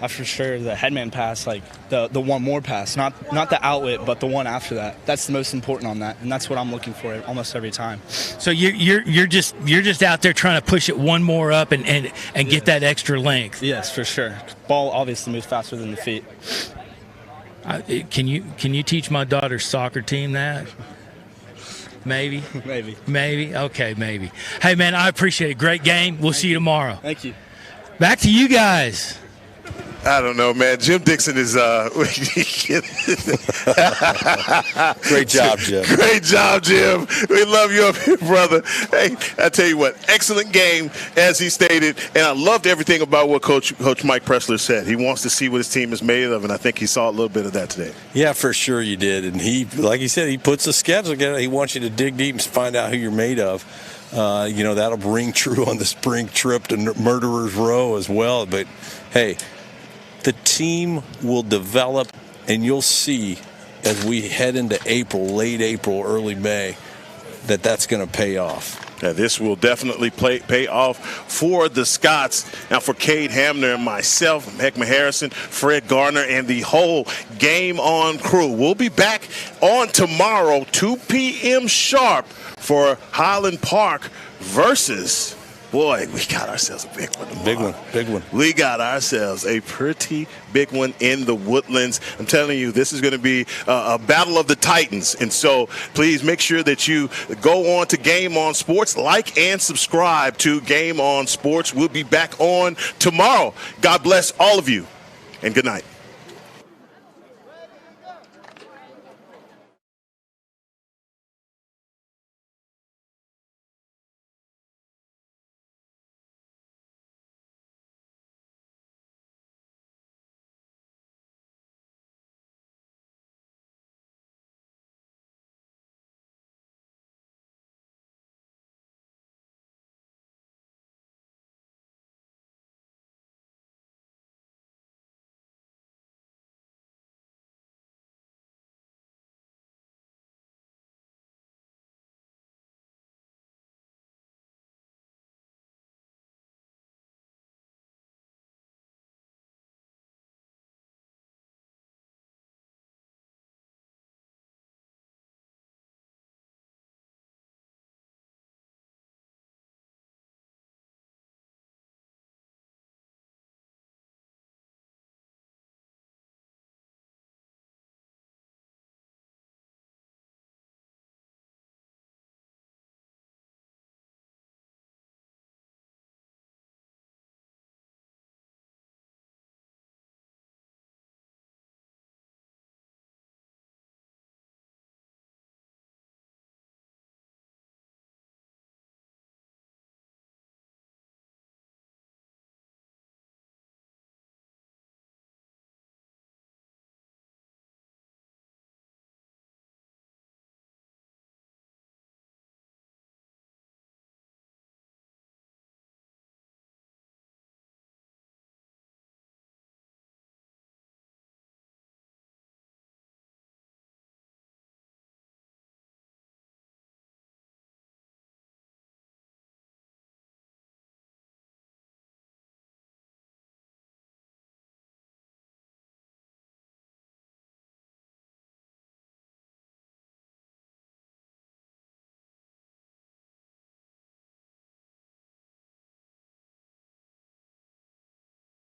S: for sure, the headman pass, like the one more pass, not the outlet, but the one after that. That's the most important on that, and that's what I'm looking for almost every time.
M: So you're just out there trying to push it one more up and get that extra length.
S: Yes, for sure. Ball obviously moves faster than the feet.
M: Can you teach my daughter's soccer team that? Maybe. Okay, maybe. Hey, man, I appreciate it. Great game. We'll see you tomorrow.
S: Thank you.
M: Back to you guys.
C: I don't know, man. Jim Dixon is
I: Great job, Jim.
C: Great job, Jim. We love you up here, brother. Hey, I tell you what, excellent game, as he stated, and I loved everything about what Coach Mike Pressler said. He wants to see what his team is made of, and I think he saw a little bit of that today.
I: Yeah, for sure you did. And he, like he said, he puts the schedule together. He wants you to dig deep and find out who you're made of. That'll ring true on the spring trip to Murderer's Row as well. But, hey, the team will develop, and you'll see as we head into April, late April, early May, that's going to pay off.
C: Yeah, this will definitely pay off for the Scots. Now, for Cade Hamner and myself, Heckma Harrison, Fred Garner, and the whole Game On crew, we'll be back on tomorrow, 2 p.m. sharp, for Highland Park versus... Boy, we got ourselves a big one tomorrow.
I: Big one.
C: We got ourselves a pretty big one in the Woodlands. I'm telling you, this is going to be a battle of the Titans. And so please make sure that you go on to Game On Sports, like and subscribe to Game On Sports. We'll be back on tomorrow. God bless all of you, and good night.